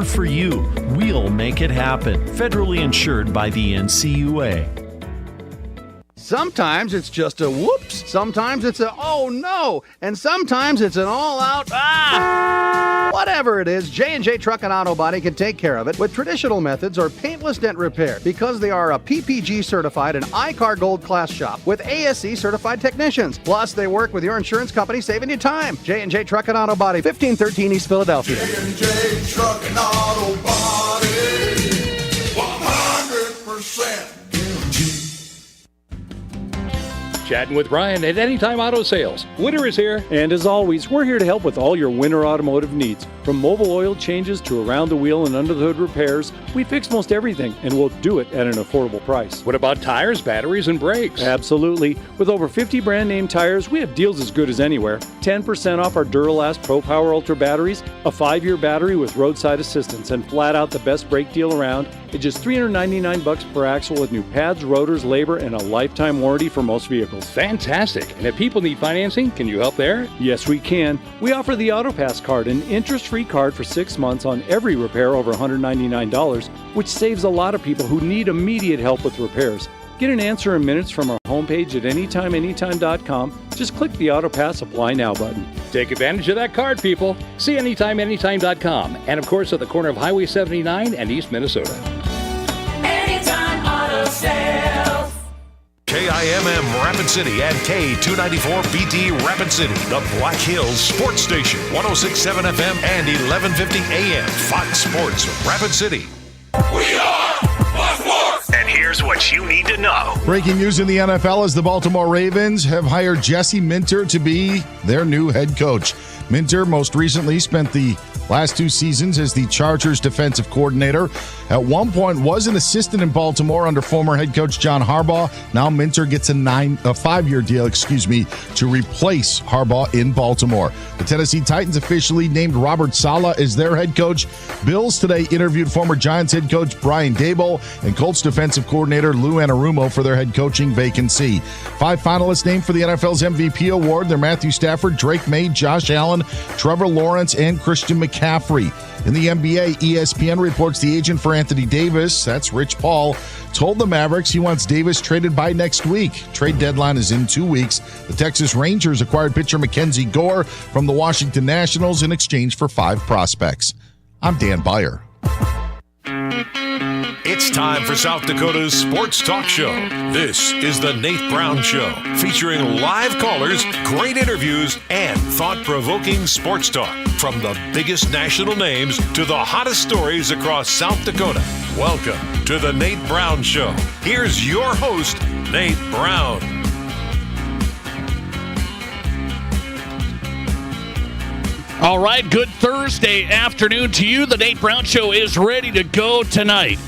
here for you. We'll make it happen. Federally insured by the NCUA. Sometimes it's just a whoops, sometimes it's a oh no, and sometimes it's an all-out ah! Whatever it is, J&J Truck and Auto Body can take care of it with traditional methods or paintless dent repair because they are a PPG certified and ICAR Gold class shop with ASE certified technicians. Plus, they work with your insurance company, saving you time. J&J Truck and Auto Body, 1513 East Philadelphia. J&J Truck and Auto Body, 100% guaranteed. Chatting with Brian at Anytime Auto Sales. Winter is here. And as always, we're here to help with all your winter automotive needs. From mobile oil changes to around the wheel and under the hood repairs, we fix most everything, and we'll do it at an affordable price. What about tires, batteries, and brakes? Absolutely. With over 50 brand name tires, we have deals as good as anywhere. 10% off our Duralast Pro Power Ultra batteries, a 5-year battery with roadside assistance, and flat out the best brake deal around at just $399 per axle with new pads, rotors, labor, and a lifetime warranty for most vehicles. Fantastic. And if people need financing, can you help there? Yes, we can. We offer the AutoPass card, an interest-free card for 6 months on every repair over $199, which saves a lot of people who need immediate help with repairs. Get an answer in minutes from our homepage at anytimeanytime.com. Just click the AutoPass Apply Now button. Take advantage of that card, people. See anytimeanytime.com. And, of course, at the corner of Highway 79 and East Minnesota. Anytime Auto Sales. KIMM Rapid City and K294BT Rapid City, the Black Hills Sports Station, 106.7 FM and 1150 AM, Fox Sports Rapid City. We are Fox Sports! And here's what you need to know. Breaking news in the NFL as the Baltimore Ravens have hired Jesse Minter to be their new head coach. Minter most recently spent the last 2 seasons as the Chargers defensive coordinator. At one point was an assistant in Baltimore under former head coach John Harbaugh. Now Minter gets a 5-year deal, to replace Harbaugh in Baltimore. The Tennessee Titans officially named Robert Saleh as their head coach. Bills today interviewed former Giants head coach Brian Daboll and Colts defensive coordinator Lou Anarumo for their head coaching vacancy. 5 finalists named for the NFL's MVP award. They're Matthew Stafford, Drake May, Josh Allen, Trevor Lawrence, and Christian McCaffrey. In the NBA, ESPN reports the agent for Anthony Davis, that's Rich Paul, told the Mavericks he wants Davis traded by next week. Trade deadline is in 2 weeks. The Texas Rangers acquired pitcher Mackenzie Gore from the Washington Nationals in exchange for 5 prospects. I'm Dan Beyer. It's time for South Dakota's Sports Talk Show. This is the Nate Brown Show, featuring live callers, great interviews, and thought-provoking sports talk. From the biggest national names to the hottest stories across South Dakota. Welcome to the Nate Brown Show. Here's your host, Nate Brown. All right, good Thursday afternoon to you. The Nate Brown Show is ready to go tonight.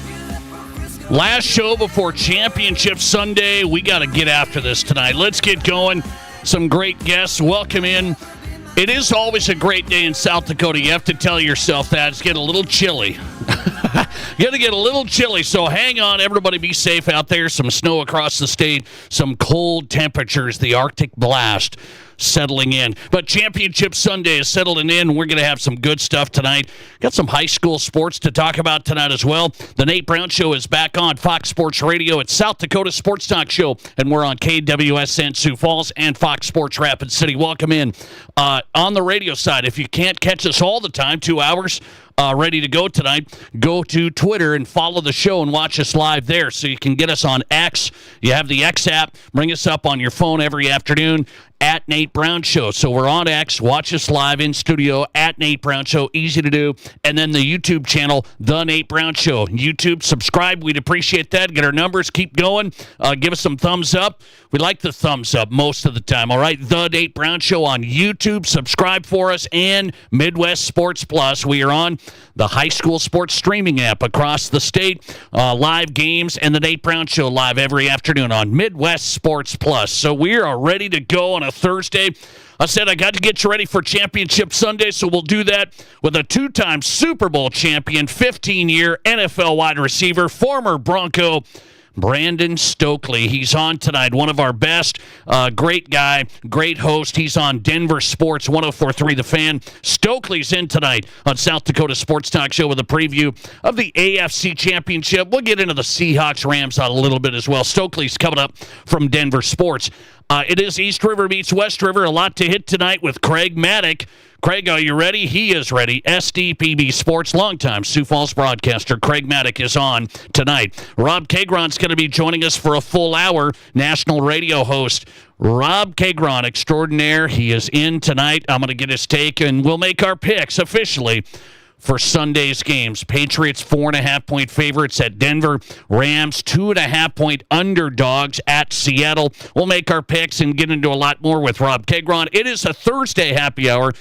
Last show before Championship Sunday. We got to get after this tonight. Let's get going. Some great guests. Welcome in. It is always a great day in South Dakota. You have to tell yourself that. It's getting a little chilly. Going to get a little chilly, so hang on. Everybody be safe out there. Some snow across the state. Some cold temperatures. The Arctic blast settling in. But Championship Sunday is settling in. We're going to have some good stuff tonight. Got some high school sports to talk about tonight as well. The Nate Brown Show is back on Fox Sports Radio. It's South Dakota Sports Talk Show, and we're on KWSN Sioux Falls and Fox Sports Rapid City. Welcome in. On the radio side, if you can't catch us all the time, 2 hours, ready to go tonight, go to Twitter and follow the show and watch us live there so you can get us on X. You have the X app. Bring us up on your phone every afternoon at Nate Brown Show. So we're on X. Watch us live in studio at Nate Brown Show. Easy to do. And then the YouTube channel, The Nate Brown Show. YouTube, subscribe. We'd appreciate that. Get our numbers. Keep going. Give us some thumbs up. We like the thumbs up most of the time. All right. The Nate Brown Show on YouTube. Subscribe for us. And Midwest Sports Plus. We are on the high school sports streaming app across the state. Live games and the Nate Brown Show live every afternoon on Midwest Sports Plus. So we are ready to go on a Thursday. I said I got to get you ready for Championship Sunday, so we'll do that with a 2-time Super Bowl champion, 15-year NFL wide receiver, former Bronco Brandon Stokley. He's on tonight, one of our best. Great guy, great host. He's on Denver Sports 104.3 The Fan. Stokley's in tonight on South Dakota Sports Talk Show with a preview of the AFC Championship. We'll get into the Seahawks-Rams a little bit as well. Stokley's coming up from Denver Sports. It is East River meets West River. A lot to hit tonight with Craig Mattick. Craig, are you ready? He is ready. SDPB Sports, longtime Sioux Falls broadcaster Craig Mattick is on tonight. Rob Keighron's going to be joining us for a full hour. National radio host Rob Keighron, extraordinaire. He is in tonight. I'm going to get his take, and we'll make our picks officially for Sunday's games. Patriots 4.5-point favorites at Denver. Rams 2.5-point underdogs at Seattle. We'll make our picks and get into a lot more with Rob Keighron. It is a Thursday happy hour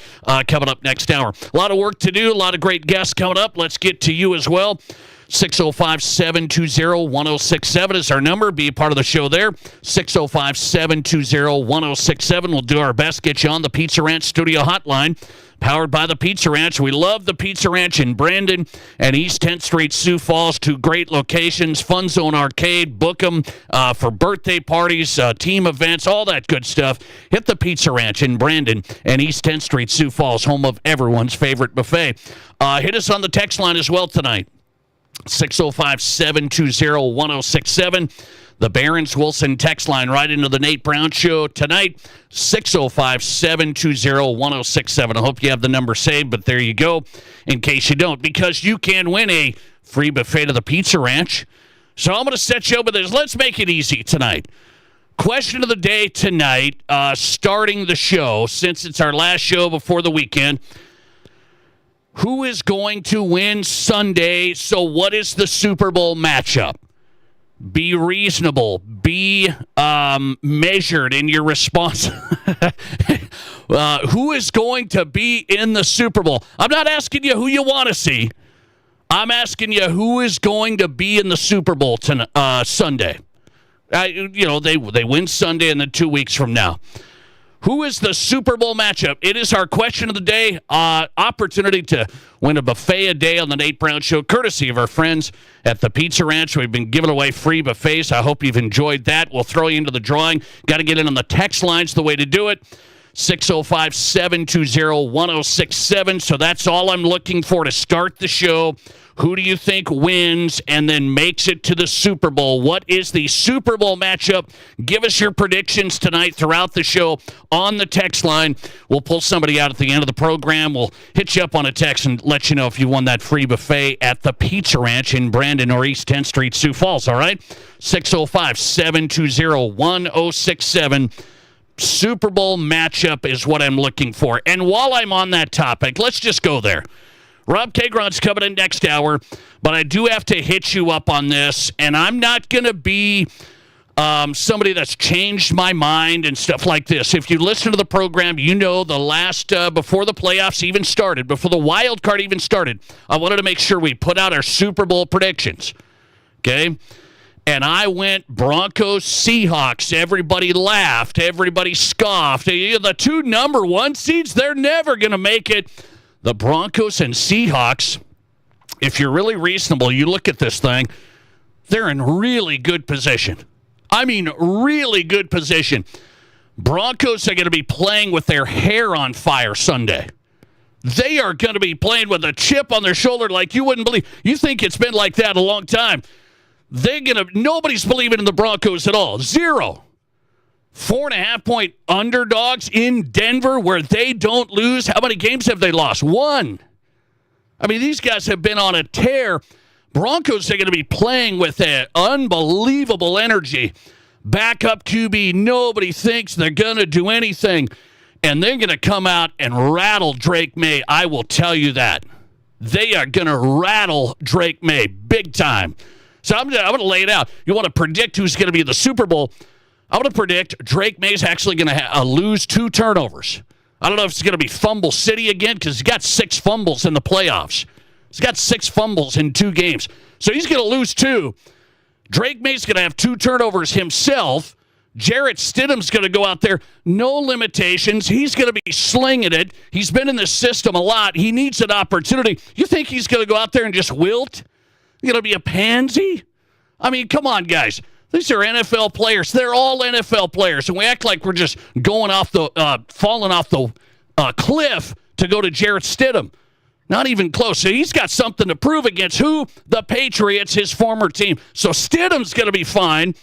coming up next hour. A lot of work to do, a lot of great guests coming up. Let's get to you as well. 605-720-1067 is our number. Be a part of the show there. 605-720-1067. We'll do our best. Get you on the Pizza Ranch studio hotline. Powered by the Pizza Ranch. We love the Pizza Ranch in Brandon and East 10th Street, Sioux Falls. Two great locations. Fun Zone Arcade. Book them for birthday parties, team events, all that good stuff. Hit the Pizza Ranch in Brandon and East 10th Street, Sioux Falls, home of everyone's favorite buffet. Hit us on the text line as well tonight. 605-720-1067. The Barons-Wilson text line right into the Nate Brown Show tonight, 605-720-1067. I hope you have the number saved, but there you go in case you don't, because you can win a free buffet to the Pizza Ranch. So I'm going to set you up with this. Let's make it easy tonight. Question of the day tonight, starting the show, since it's our last show before the weekend. Who is going to win Sunday? So what is the Super Bowl matchup? Be reasonable. Be measured in your response. Who is going to be in the Super Bowl? I'm not asking you who you want to see. I'm asking you who is going to be in the Super Bowl Sunday. They win Sunday and then 2 weeks from now. Who is the Super Bowl matchup? It is our question of the day. Opportunity to win a buffet a day on the Nate Brown Show, courtesy of our friends at the Pizza Ranch. We've been giving away free buffets. I hope you've enjoyed that. We'll throw you into the drawing. Got to get in on the text lines, the way to do it. 605-720-1067. So that's all I'm looking for to start the show. Who do you think wins and then makes it to the Super Bowl? What is the Super Bowl matchup? Give us your predictions tonight throughout the show on the text line. We'll pull somebody out at the end of the program. We'll hit you up on a text and let you know if you won that free buffet at the Pizza Ranch in Brandon or East 10th Street, Sioux Falls, all right? 605-720-1067. Super Bowl matchup is what I'm looking for. And while I'm on that topic, let's just go there. Rob Keighron's coming in next hour, but I do have to hit you up on this, and I'm not going to be somebody that's changed my mind and stuff like this. If you listen to the program, you know the last, before the playoffs even started, before the wild card even started, I wanted to make sure we put out our Super Bowl predictions, okay? And I went Broncos, Seahawks. Everybody laughed. Everybody scoffed. The two number one seeds, they're never going to make it. The Broncos and Seahawks, if you're really reasonable, you look at this thing, they're in really good position. I mean, really good position. Broncos are going to be playing with their hair on fire Sunday. They are going to be playing with a chip on their shoulder like you wouldn't believe. You think it's been like that a long time. Nobody's believing in the Broncos at all. 0. 4.5-point underdogs in Denver where they don't lose. How many games have they lost? 1. I mean, these guys have been on a tear. Broncos are going to be playing with an unbelievable energy. Backup QB, nobody thinks they're going to do anything. And they're going to come out and rattle Drake May. I will tell you that. They are going to rattle Drake May big time. So I'm going to lay it out. You want to predict who's going to be in the Super Bowl? I'm going to predict Drake May's actually going to lose 2 turnovers. I don't know if it's going to be Fumble City again because he's got 6 fumbles in the playoffs. He's got 6 fumbles in 2 games. So he's going to lose 2. Drake May's going to have 2 turnovers himself. Jarrett Stidham's going to go out there, no limitations. He's going to be slinging it. He's been in the system a lot. He needs an opportunity. You think he's going to go out there and just wilt? He's going to be a pansy? I mean, come on, guys. These are NFL players. They're all NFL players, and we act like we're just falling off the cliff to go to Jarrett Stidham. Not even close. So he's got something to prove against who? The Patriots, his former team. So Stidham's going to be fine.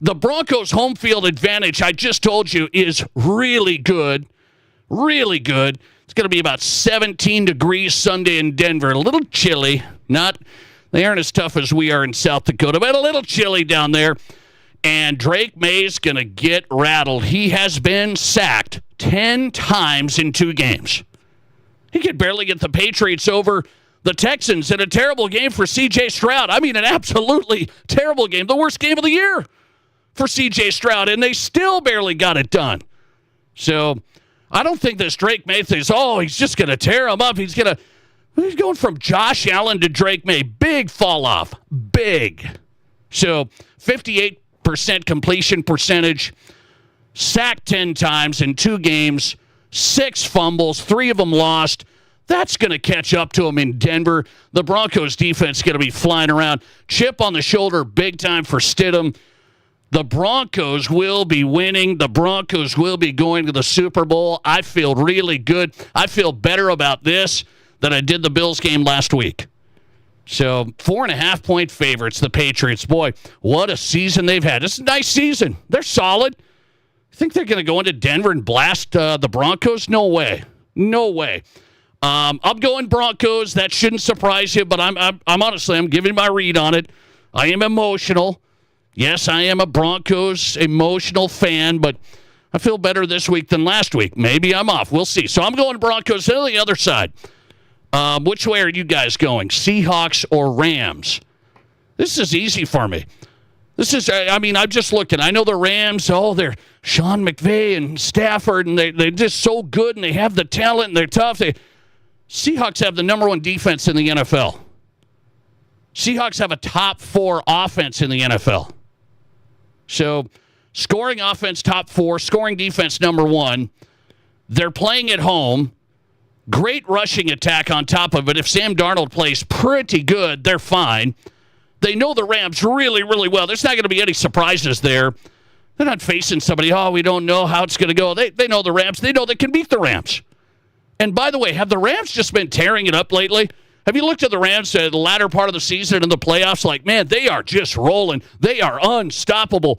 The Broncos' home field advantage, I just told you, is really good. Really good. It's going to be about 17 degrees Sunday in Denver. A little chilly. They aren't as tough as we are in South Dakota, but a little chilly down there. And Drake May's going to get rattled. He has been sacked 10 times in 2 games. He could barely get the Patriots over the Texans in a terrible game for C.J. Stroud. I mean, an absolutely terrible game. The worst game of the year for C.J. Stroud, and they still barely got it done. So I don't think this Drake May thing is, he's just going to tear him up. He's going from Josh Allen to Drake May. Big fall off. Big. So 58% completion percentage, sacked 10 times in 2 games, 6 fumbles, 3 of them lost. That's going to catch up to him in Denver. The Broncos defense is going to be flying around. Chip on the shoulder, big time for Stidham. The Broncos will be winning. The Broncos will be going to the Super Bowl. I feel really good. I feel better about this than I did the Bills game last week. So 4.5-point favorites, the Patriots. Boy, what a season they've had. It's a nice season. They're solid. Think they're going to go into Denver and blast the Broncos? No way. No way. I'm going Broncos. That shouldn't surprise you, but I'm honestly, I'm giving my read on it. I am emotional. Yes, I am a Broncos emotional fan, but I feel better this week than last week. Maybe I'm off. We'll see. So I'm going Broncos on the other side. Which way are you guys going? Seahawks or Rams? This is easy for me. I'm just looking. I know the Rams, they're Sean McVay and Stafford, and they're just so good, and they have the talent, and they're tough. Seahawks have the number 1 defense in the NFL. Seahawks have a top 4 offense in the NFL. So, scoring offense, top 4. Scoring defense, number 1. They're playing at home. Great rushing attack on top of it. If Sam Darnold plays pretty good, they're fine. They know the Rams really, really well. There's not going to be any surprises there. They're not facing somebody, we don't know how it's going to go. They know the Rams. They know they can beat the Rams. And by the way, have the Rams just been tearing it up lately? Have you looked at the Rams the latter part of the season in the playoffs? Like, man, they are just rolling. They are unstoppable.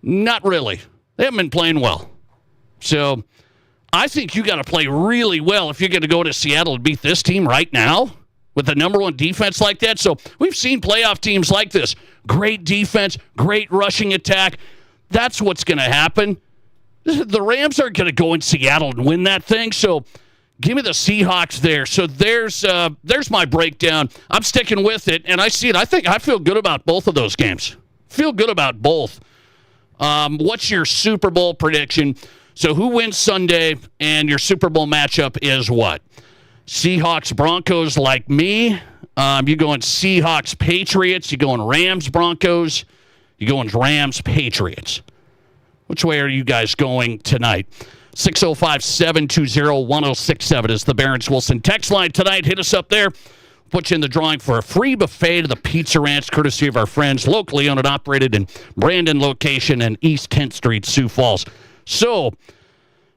Not really. They haven't been playing well. So I think you got to play really well if you're going to go to Seattle and beat this team right now with the number 1 defense like that. So we've seen playoff teams like this. Great defense, great rushing attack. That's what's going to happen. The Rams aren't going to go in Seattle and win that thing. So give me the Seahawks there. So there's my breakdown. I'm sticking with it, and I see it. I feel good about both of those games. Feel good about both. What's your Super Bowl prediction? So who wins Sunday, and your Super Bowl matchup is what? Seahawks, Broncos like me. You going Seahawks, Patriots. You going Rams, Broncos. You going Rams, Patriots. Which way are you guys going tonight? 605-720-1067 is the Barron's Wilson text line tonight. Hit us up there. Put you in the drawing for a free buffet to the Pizza Ranch, courtesy of our friends, locally owned and operated in Brandon location and East 10th Street, Sioux Falls. So,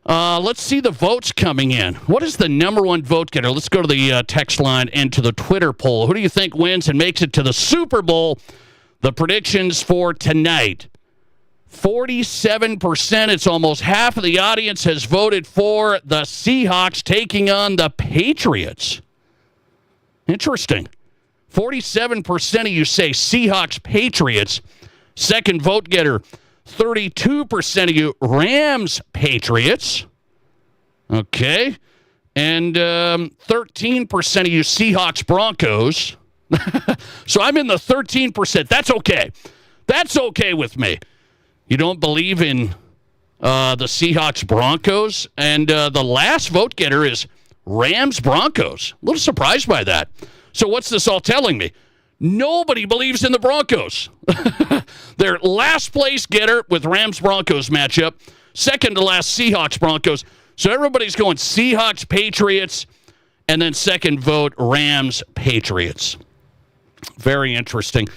let's see the votes coming in. What is the number 1 vote getter? Let's go to the text line and to the Twitter poll. Who do you think wins and makes it to the Super Bowl? The predictions for tonight. 47%, it's almost half of the audience, has voted for the Seahawks taking on the Patriots. Interesting. 47% of you say Seahawks, Patriots. Second vote getter, 32% of you Rams, Patriots. Okay. And 13% of you Seahawks, Broncos. So I'm in the 13%. That's okay. That's okay with me. You don't believe in the Seahawks, Broncos? And the last vote getter is Rams, Broncos. A little surprised by that. So what's this all telling me? Nobody believes in the Broncos. Their last place getter with Rams, Broncos matchup. Second to last Seahawks, Broncos. So everybody's going Seahawks, Patriots, and then second vote Rams, Patriots. Very interesting.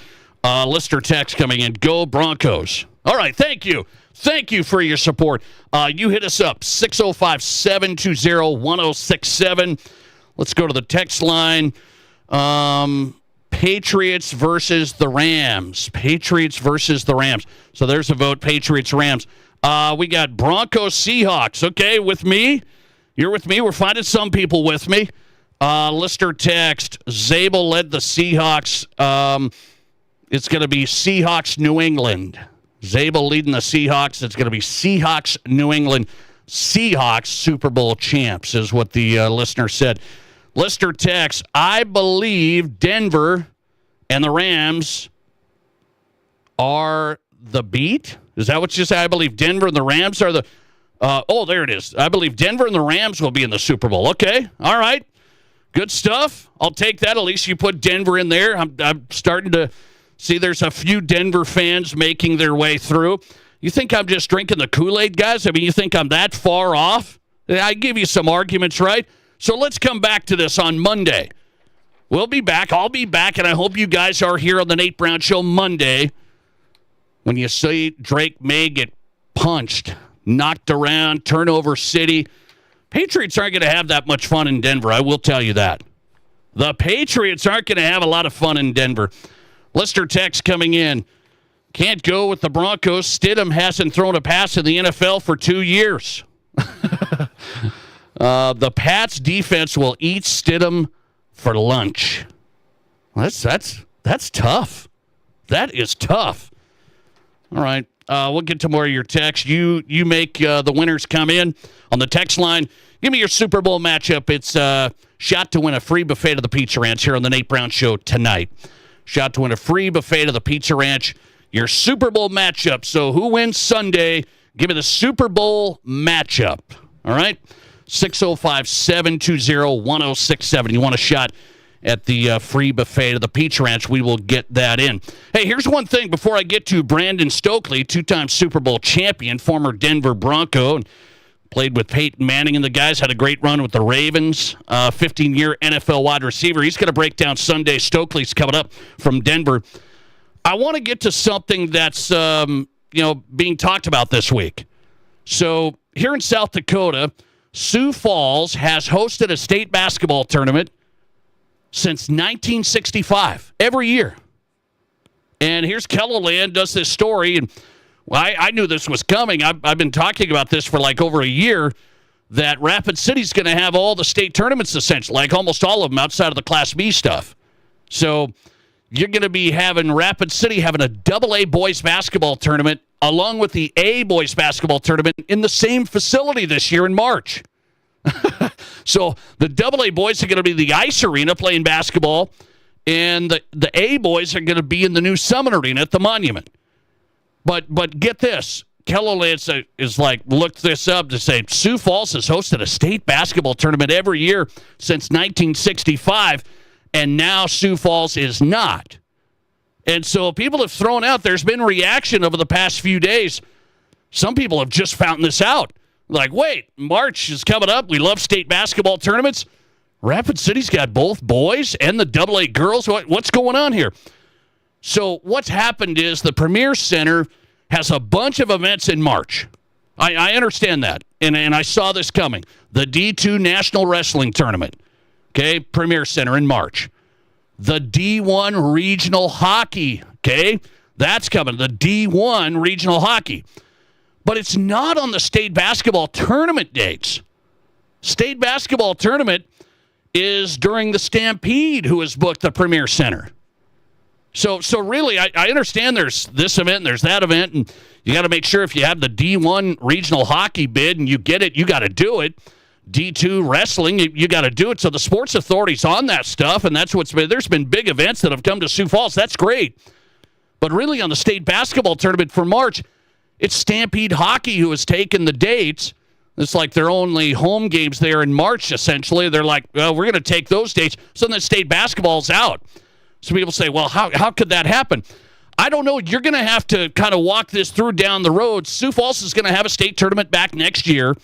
Listener text coming in. Go Broncos. All right, thank you. Thank you for your support. You hit us up, 605-720-1067. Let's go to the text line. Patriots versus the Rams. Patriots versus the Rams. So there's a vote, Patriots-Rams. We got Broncos-Seahawks. Okay, with me? You're with me? We're finding some people with me. Listener text, Zabel led the Seahawks. It's going to be Seahawks-New England. Zabel leading the Seahawks. It's going to be Seahawks-New England. Seahawks Super Bowl champs is what the listener said. Listener text, I believe Denver and the Rams are the beat. Is that what you say? I believe Denver and the Rams are the... there it is. I believe Denver and the Rams will be in the Super Bowl. Okay, all right. Good stuff. I'll take that. At least you put Denver in there. I'm starting to see there's a few Denver fans making their way through. You think I'm just drinking the Kool-Aid, guys? I mean, you think I'm that far off? I give you some arguments, right? So let's come back to this on Monday. We'll be back. I'll be back, and I hope you guys are here on the Nate Brown Show Monday when you see Drake May get punched, knocked around, turnover city. Patriots aren't going to have that much fun in Denver. I will tell you that. The Patriots aren't going to have a lot of fun in Denver. Listener text coming in. Can't go with the Broncos. Stidham hasn't thrown a pass in the NFL for 2 years. The Pats defense will eat Stidham for lunch. That's tough. That is tough. All right. We'll get to more of your text. You make the winners come in on the text line. Give me your Super Bowl matchup. It's shot to win a free buffet to the Pizza Ranch here on the Nate Brown Show tonight. Shot to win a free buffet to the Pizza Ranch. Your Super Bowl matchup. So who wins Sunday? Give me the Super Bowl matchup. All right? 605-720-1067. You want a shot at the free buffet to the Pizza Ranch, we will get that in. Hey, here's one thing before I get to Brandon Stokley, two-time Super Bowl champion, former Denver Bronco, and played with Peyton Manning and the guys, had a great run with the Ravens, 15-year NFL wide receiver. He's going to break down Sunday. Stokley's coming up from Denver. I want to get to something that's being talked about this week. So here in South Dakota, Sioux Falls has hosted a state basketball tournament since 1965, every year. And here's Kellerland does this story, and I knew this was coming. I've been talking about this for like over a year, that Rapid City's going to have all the state tournaments, essentially, like almost all of them outside of the Class B stuff. So you're going to be having Rapid City having a AA boys basketball tournament along with the A boys basketball tournament in the same facility this year in March. So the AA boys are going to be the Ice Arena playing basketball, and the A boys are going to be in the new Summit Arena at the Monument. But get this, Kellerland is like, looked this up to say Sioux Falls has hosted a state basketball tournament every year since 1965, and now Sioux Falls is not. And so people have thrown out, there's been reaction over the past few days. Some people have just found this out. Like, wait, March is coming up. We love state basketball tournaments. Rapid City's got both boys and the AA girls. What's going on here? So what's happened is the Premier Center has a bunch of events in March. I understand that, and I saw this coming. The D2 National Wrestling Tournament, okay, Premier Center in March. The D1 Regional Hockey, okay, that's coming. The D1 Regional Hockey. But it's not on the state basketball tournament dates. State basketball tournament is during the Stampede, who has booked the Premier Center. So really, I understand there's this event and there's that event, and you got to make sure if you have the D1 Regional Hockey bid and you get it, you got to do it. D2 Wrestling, you got to do it. So the Sports Authority's on that stuff, and that's what's been. There's been big events that have come to Sioux Falls. That's great. But really, on the state basketball tournament for March, it's Stampede Hockey who has taken the dates. It's like their only home games there in March, essentially. They're like, well, we're going to take those dates. So then state basketball's out. So people say, well, how could that happen? I don't know. You're going to have to kind of walk this through down the road. Sioux Falls is going to have a state tournament back next year.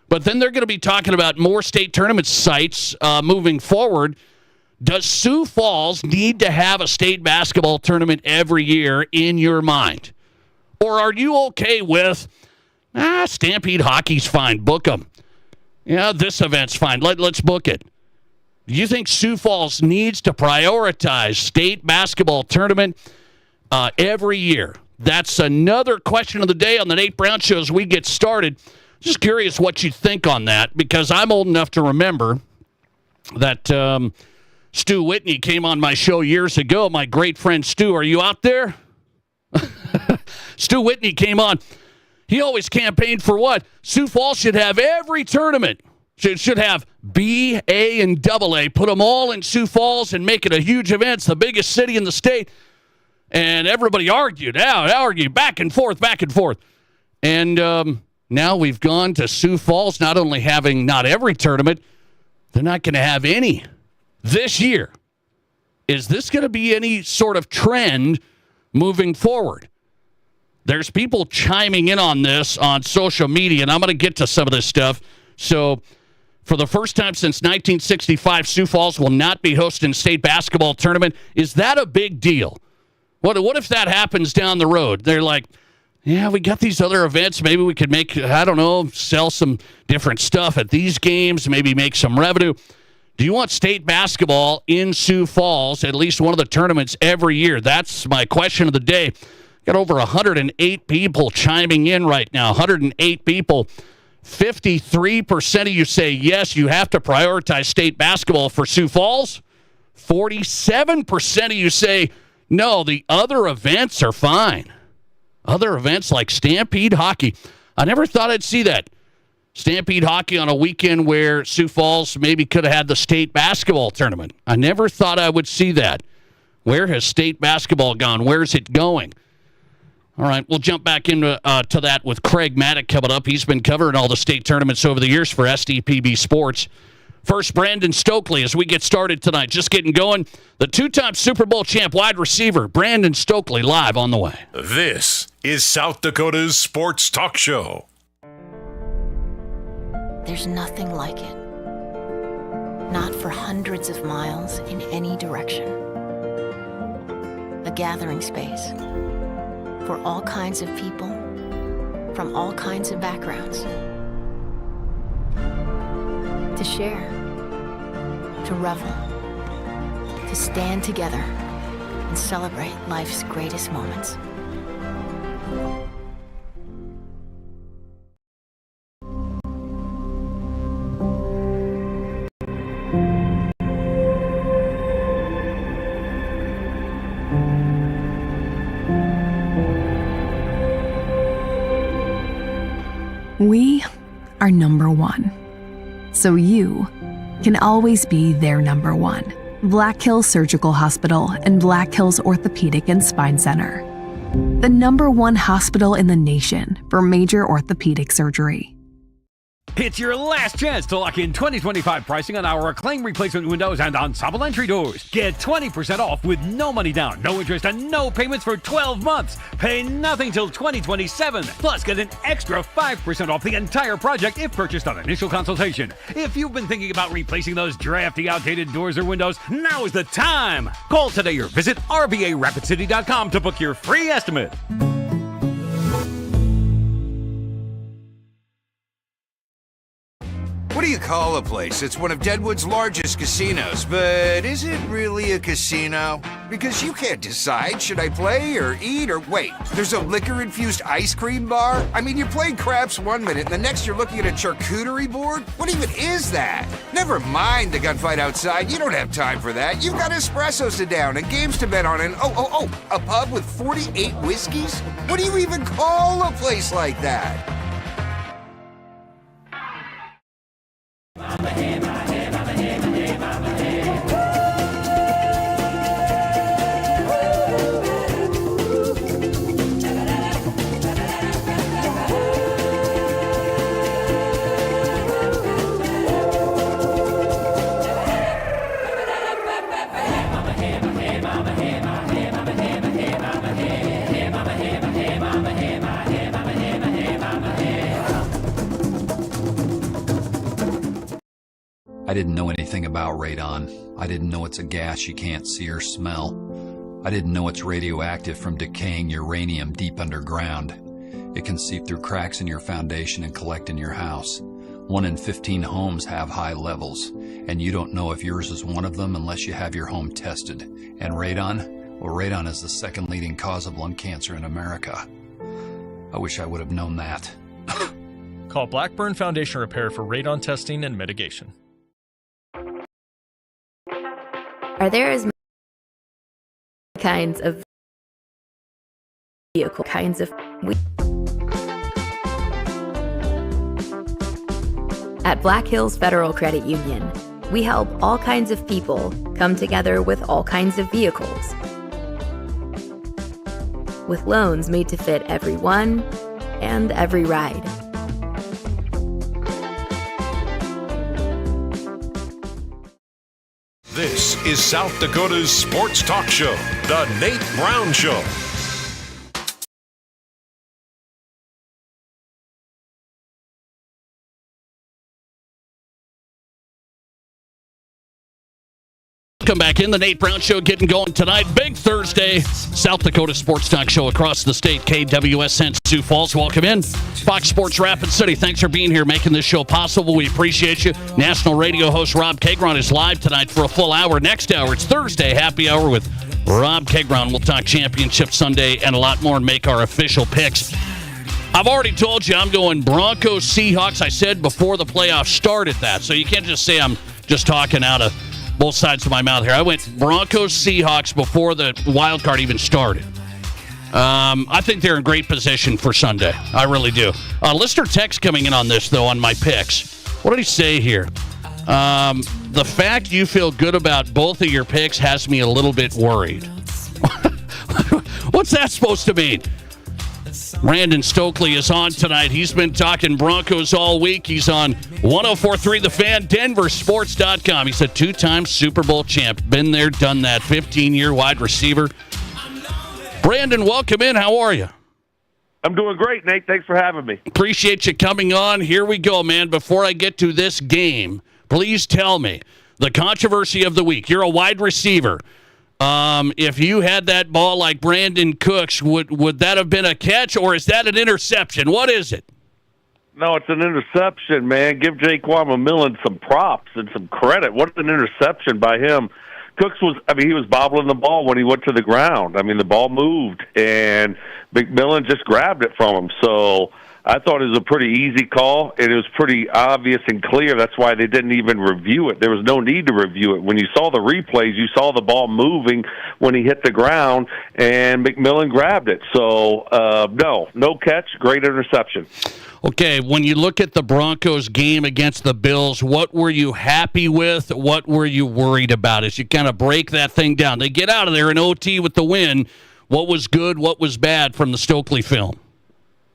But then they're going to be talking about more state tournament sites moving forward. Does Sioux Falls need to have a state basketball tournament every year in your mind? Or are you okay with, Stampede hockey's fine, book them. Yeah, this event's fine, let's book it. Do you think Sioux Falls needs to prioritize state basketball tournament every year? That's another question of the day on the Nate Brown Show as we get started. Just curious what you think on that, because I'm old enough to remember that Stu Whitney came on my show years ago. My great friend Stu, are you out there? Stu Whitney came on. He always campaigned for what? Sioux Falls should have every tournament. Should have B, A, and AA. Put them all in Sioux Falls and make it a huge event. It's the biggest city in the state. And everybody argued back and forth. And now we've gone to Sioux Falls not only having not every tournament, they're not going to have any this year. Is this going to be any sort of trend moving forward? There's people chiming in on this on social media, and I'm going to get to some of this stuff. So for the first time since 1965, Sioux Falls will not be hosting a state basketball tournament. Is that a big deal? What if that happens down the road? They're like, yeah, we got these other events. Maybe we could make, sell some different stuff at these games, maybe make some revenue. Do you want state basketball in Sioux Falls, at least one of the tournaments every year? That's my question of the day. Got over 108 people chiming in right now. 108 people. 53% of you say, yes, you have to prioritize state basketball for Sioux Falls. 47% of you say, no, the other events are fine. Other events like Stampede hockey. I never thought I'd see that. Stampede hockey on a weekend where Sioux Falls maybe could have had the state basketball tournament. I never thought I would see that. Where has state basketball gone? Where's it going? All right, we'll jump back into to that with Craig Mattick coming up. He's been covering all the state tournaments over the years for SDPB Sports. First, Brandon Stokley as we get started tonight. Just getting going. The two-time Super Bowl champ wide receiver, Brandon Stokley, live on the way. This is South Dakota's Sports Talk Show. There's nothing like it. Not for hundreds of miles in any direction. A gathering space for all kinds of people from all kinds of backgrounds. To share, to revel, to stand together and celebrate life's greatest moments. We are number one. So you can always be their number one. Black Hills Surgical Hospital and Black Hills Orthopedic and Spine Center. The number one hospital in the nation for major orthopedic surgery. It's your last chance to lock in 2025 pricing on our acclaimed replacement windows and ensemble entry doors. Get 20% off with no money down, no interest, and no payments for 12 months. Pay nothing till 2027. Plus, get an extra 5% off the entire project if purchased on initial consultation. If you've been thinking about replacing those drafty, outdated doors or windows, now is the time. Call today or visit RBARapidCity.com to book your free estimate. What do you call a place? It's one of Deadwood's largest casinos, but is it really a casino? Because you can't decide, should I play or eat or wait? There's a liquor-infused ice cream bar? I mean, you're playing craps one minute, and the next you're looking at a charcuterie board? What even is that? Never mind the gunfight outside, you don't have time for that. You've got espressos to down and games to bet on and a pub with 48 whiskeys? What do you even call a place like that? I didn't know anything anything about radon. I didn't know it's a gas you can't see or smell. I didn't know it's radioactive from decaying uranium deep underground. It can seep through cracks in your foundation and collect in your house. 1 in 15 homes have high levels, and you don't know if yours is one of them unless you have your home tested. And radon? Well, radon is the second leading cause of lung cancer in America. I wish I would have known that. Call Blackburn Foundation Repair for radon testing and mitigation. Are there as many kinds of vehicle kinds of At Black Hills Federal Credit Union, we help all kinds of people come together with all kinds of vehicles. With loans made to fit everyone and every ride. This is South Dakota's sports talk show, The Nate Brown Show. Come back in. The Nate Brown Show getting going tonight. Big Thursday. South Dakota Sports Talk Show across the state. KWSN Sioux Falls. Welcome in. Fox Sports Rapid City. Thanks for being here, making this show possible. We appreciate you. National radio host Rob Keighron is live tonight for a full hour. Next hour, it's Thursday. Happy hour with Rob Keighron. We'll talk Championship Sunday and a lot more and make our official picks. I've already told you I'm going Broncos, Seahawks. I said before the playoffs started that, so you can't just say I'm just talking out of both sides of my mouth here. I went Broncos, Seahawks before the wild card even started. I think they're in great position for Sunday. I really do. Listener text coming in on this, though, on my picks. What did he say here? The fact you feel good about both of your picks has me a little bit worried. What's that supposed to mean? Brandon Stokley is on tonight. He's been talking Broncos all week. He's on 104.3 The Fan, denversports.com. He's a two-time Super Bowl champ. Been there, done that. 15-year wide receiver. Brandon, welcome in. How are you? I'm doing great, Nate. Thanks for having me. Appreciate you coming on. Here we go, man. Before I get to this game, please tell me the controversy of the week. You're a wide receiver. If you had that ball like Brandon Cooks, would that have been a catch, or is that an interception? What is it? No, it's an interception, man. Give Jaquan McMillan some props and some credit. What an interception by him. Cooks he was bobbling the ball when he went to the ground. I mean, the ball moved, and McMillan just grabbed it from him. So I thought it was a pretty easy call, and it was pretty obvious and clear. That's why they didn't even review it. There was no need to review it. When you saw the replays, you saw the ball moving when he hit the ground, and McMillan grabbed it. So, no catch, great interception. Okay, when you look at the Broncos game against the Bills, what were you happy with? What were you worried about as you kind of break that thing down? They get out of there in OT with the win. What was good, what was bad from the Stokley film?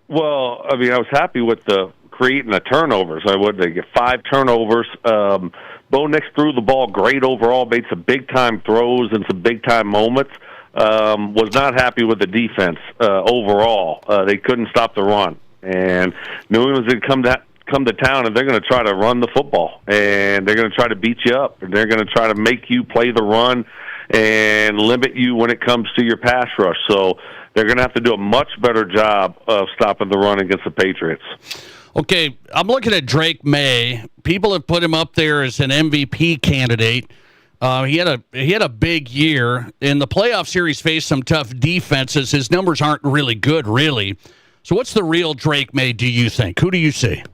Well, I mean, I was happy with the creating the turnovers. They get 5 turnovers. Bo Nix threw the ball great overall, made some big-time throws and some big-time moments. Was not happy with the defense overall. They couldn't stop the run. And New England's going to come to town, and they're going to try to run the football. And they're going to try to beat you up. And they're going to try to make you play the run and limit you when it comes to your pass rush. So they're going to have to do a much better job of stopping the run against the Patriots. Okay, I'm looking at Drake May. People have put him up there as an MVP candidate. He had a big year. In the playoff series, faced some tough defenses. His numbers aren't really good, really. So what's the real Drake May, do you think? Who do you see?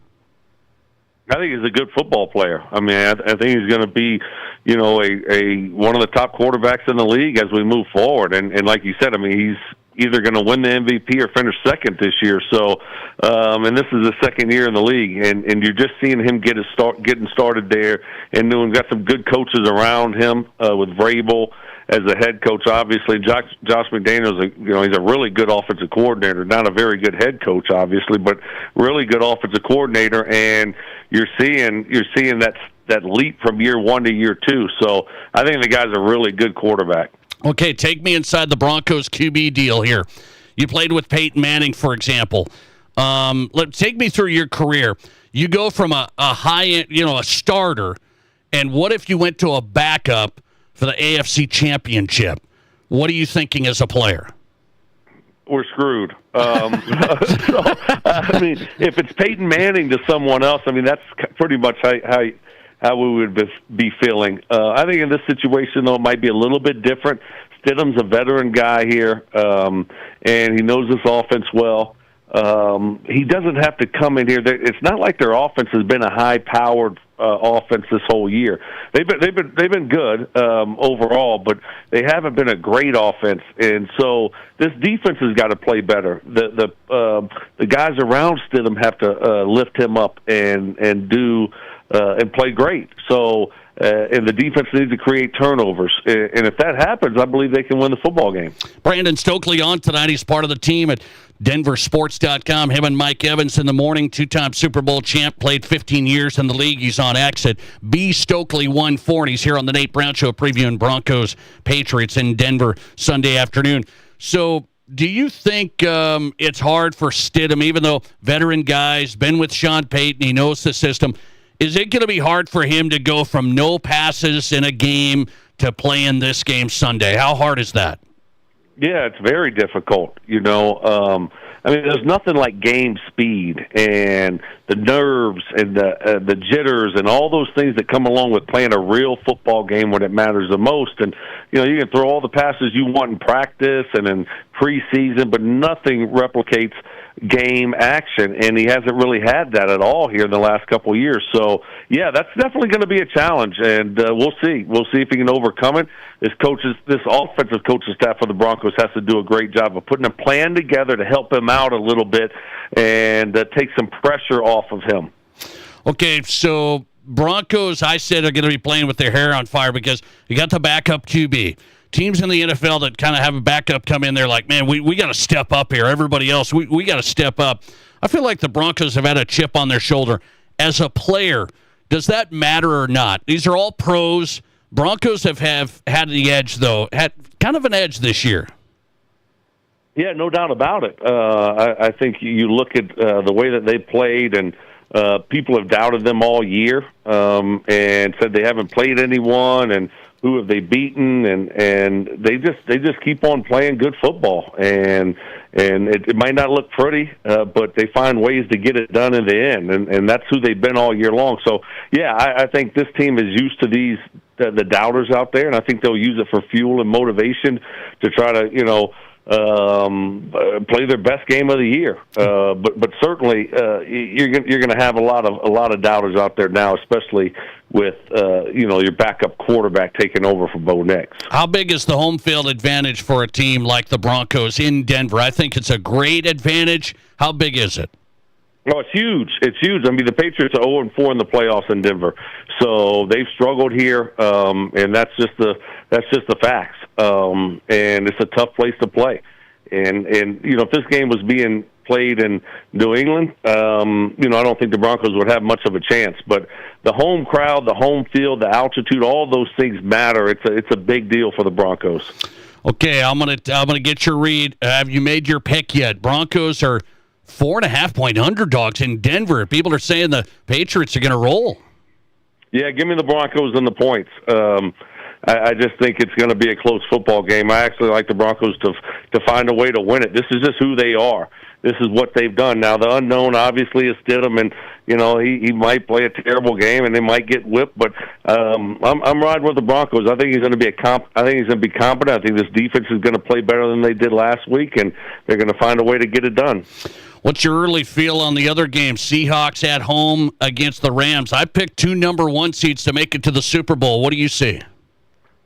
I think he's a good football player. I mean, I think he's going to be, a one of the top quarterbacks in the league as we move forward. And like you said, I mean, he's either going to win the MVP or finish second this year. So, and this is the second year in the league, and you're just seeing him getting started there. And New England got some good coaches around him with Vrabel as a head coach. Obviously, Josh McDaniels, he's a really good offensive coordinator. Not a very good head coach, obviously, but really good offensive coordinator. And you're seeing that leap from year 1 to year 2. So I think the guy's a really good quarterback. Okay, take me inside the Broncos QB deal here. You played with Peyton Manning, for example. Take me through your career. You go from a high-end, a starter, And what if you went to a backup for the AFC Championship? What are you thinking as a player? We're screwed. I mean, if it's Peyton Manning to someone else, I mean, that's pretty much how we would be feeling. I think in this situation, though, it might be a little bit different. Stidham's a veteran guy here, and he knows this offense well. He doesn't have to come in here. It's not like their offense has been a high-powered offense this whole year. They've been good overall, but they haven't been a great offense. And so this defense has got to play better. The guys around Stidham have to lift him up and do and play great. So. And the defense needs to create turnovers. And if that happens, I believe they can win the football game. Brandon Stokley on tonight. He's part of the team at denversports.com. Him and Mike Evans in the morning, two-time Super Bowl champ, played 15 years in the league. He's on X at bstokley14. And he's here on the Nate Brown Show previewing Broncos Patriots in Denver Sunday afternoon. So do you think it's hard for Stidham, even though veteran guys, been with Sean Payton, he knows the system, is it going to be hard for him to go from no passes in a game to playing this game Sunday? How hard is that? Yeah, it's very difficult. I mean, there's nothing like game speed and the nerves and the jitters and all those things that come along with playing a real football game when it matters the most. And, you can throw all the passes you want in practice and in preseason, but nothing replicates game action, and he hasn't really had that at all here in the last couple of years. So, yeah, that's definitely going to be a challenge, and we'll see. We'll see if he can overcome it. This offensive coaching staff for the Broncos has to do a great job of putting a plan together to help him out a little bit and take some pressure off of him. Okay, so Broncos, I said, are going to be playing with their hair on fire because you got the backup QB. Teams in the NFL that kind of have a backup come in, they're like, man, we got to step up here. Everybody else, we got to step up. I feel like the Broncos have had a chip on their shoulder. As a player, does that matter or not? These are all pros. Broncos have had the edge, though, had kind of an edge this year. Yeah, no doubt about it. I think you look at the way that they played, and people have doubted them all year and said they haven't played anyone, and who have they beaten, and they just keep on playing good football, and it might not look pretty, but they find ways to get it done in the end, and that's who they've been all year long. So yeah, I think this team is used to the doubters out there, and I think they'll use it for fuel and motivation to try to play their best game of the year. But certainly you're going to have a lot of doubters out there now, especially with your backup quarterback taking over for Bo Nix. How big is the home field advantage for a team like the Broncos in Denver? I think it's a great advantage. How big is it? No, it's huge. It's huge. I mean, the Patriots are 0-4 in the playoffs in Denver, so they've struggled here, and that's just the facts. And it's a tough place to play. And if this game was being played in New England, I don't think the Broncos would have much of a chance. But the home crowd, the home field, the altitude, all those things matter. It's a big deal for the Broncos. Okay, I'm gonna get your read. Have you made your pick yet? Broncos are 4.5-point underdogs in Denver. People are saying the Patriots are going to roll. Yeah, give me the Broncos and the points. I just think it's going to be a close football game. I actually like the Broncos to find a way to win it. This is just who they are. This is what they've done. Now, the unknown obviously is Stidham, and he might play a terrible game, and they might get whipped. But I'm riding with the Broncos. I think he's going to be competent. I think this defense is going to play better than they did last week, and they're going to find a way to get it done. What's your early feel on the other game? Seahawks at home against the Rams. I picked 2 number 1 seeds to make it to the Super Bowl. What do you see?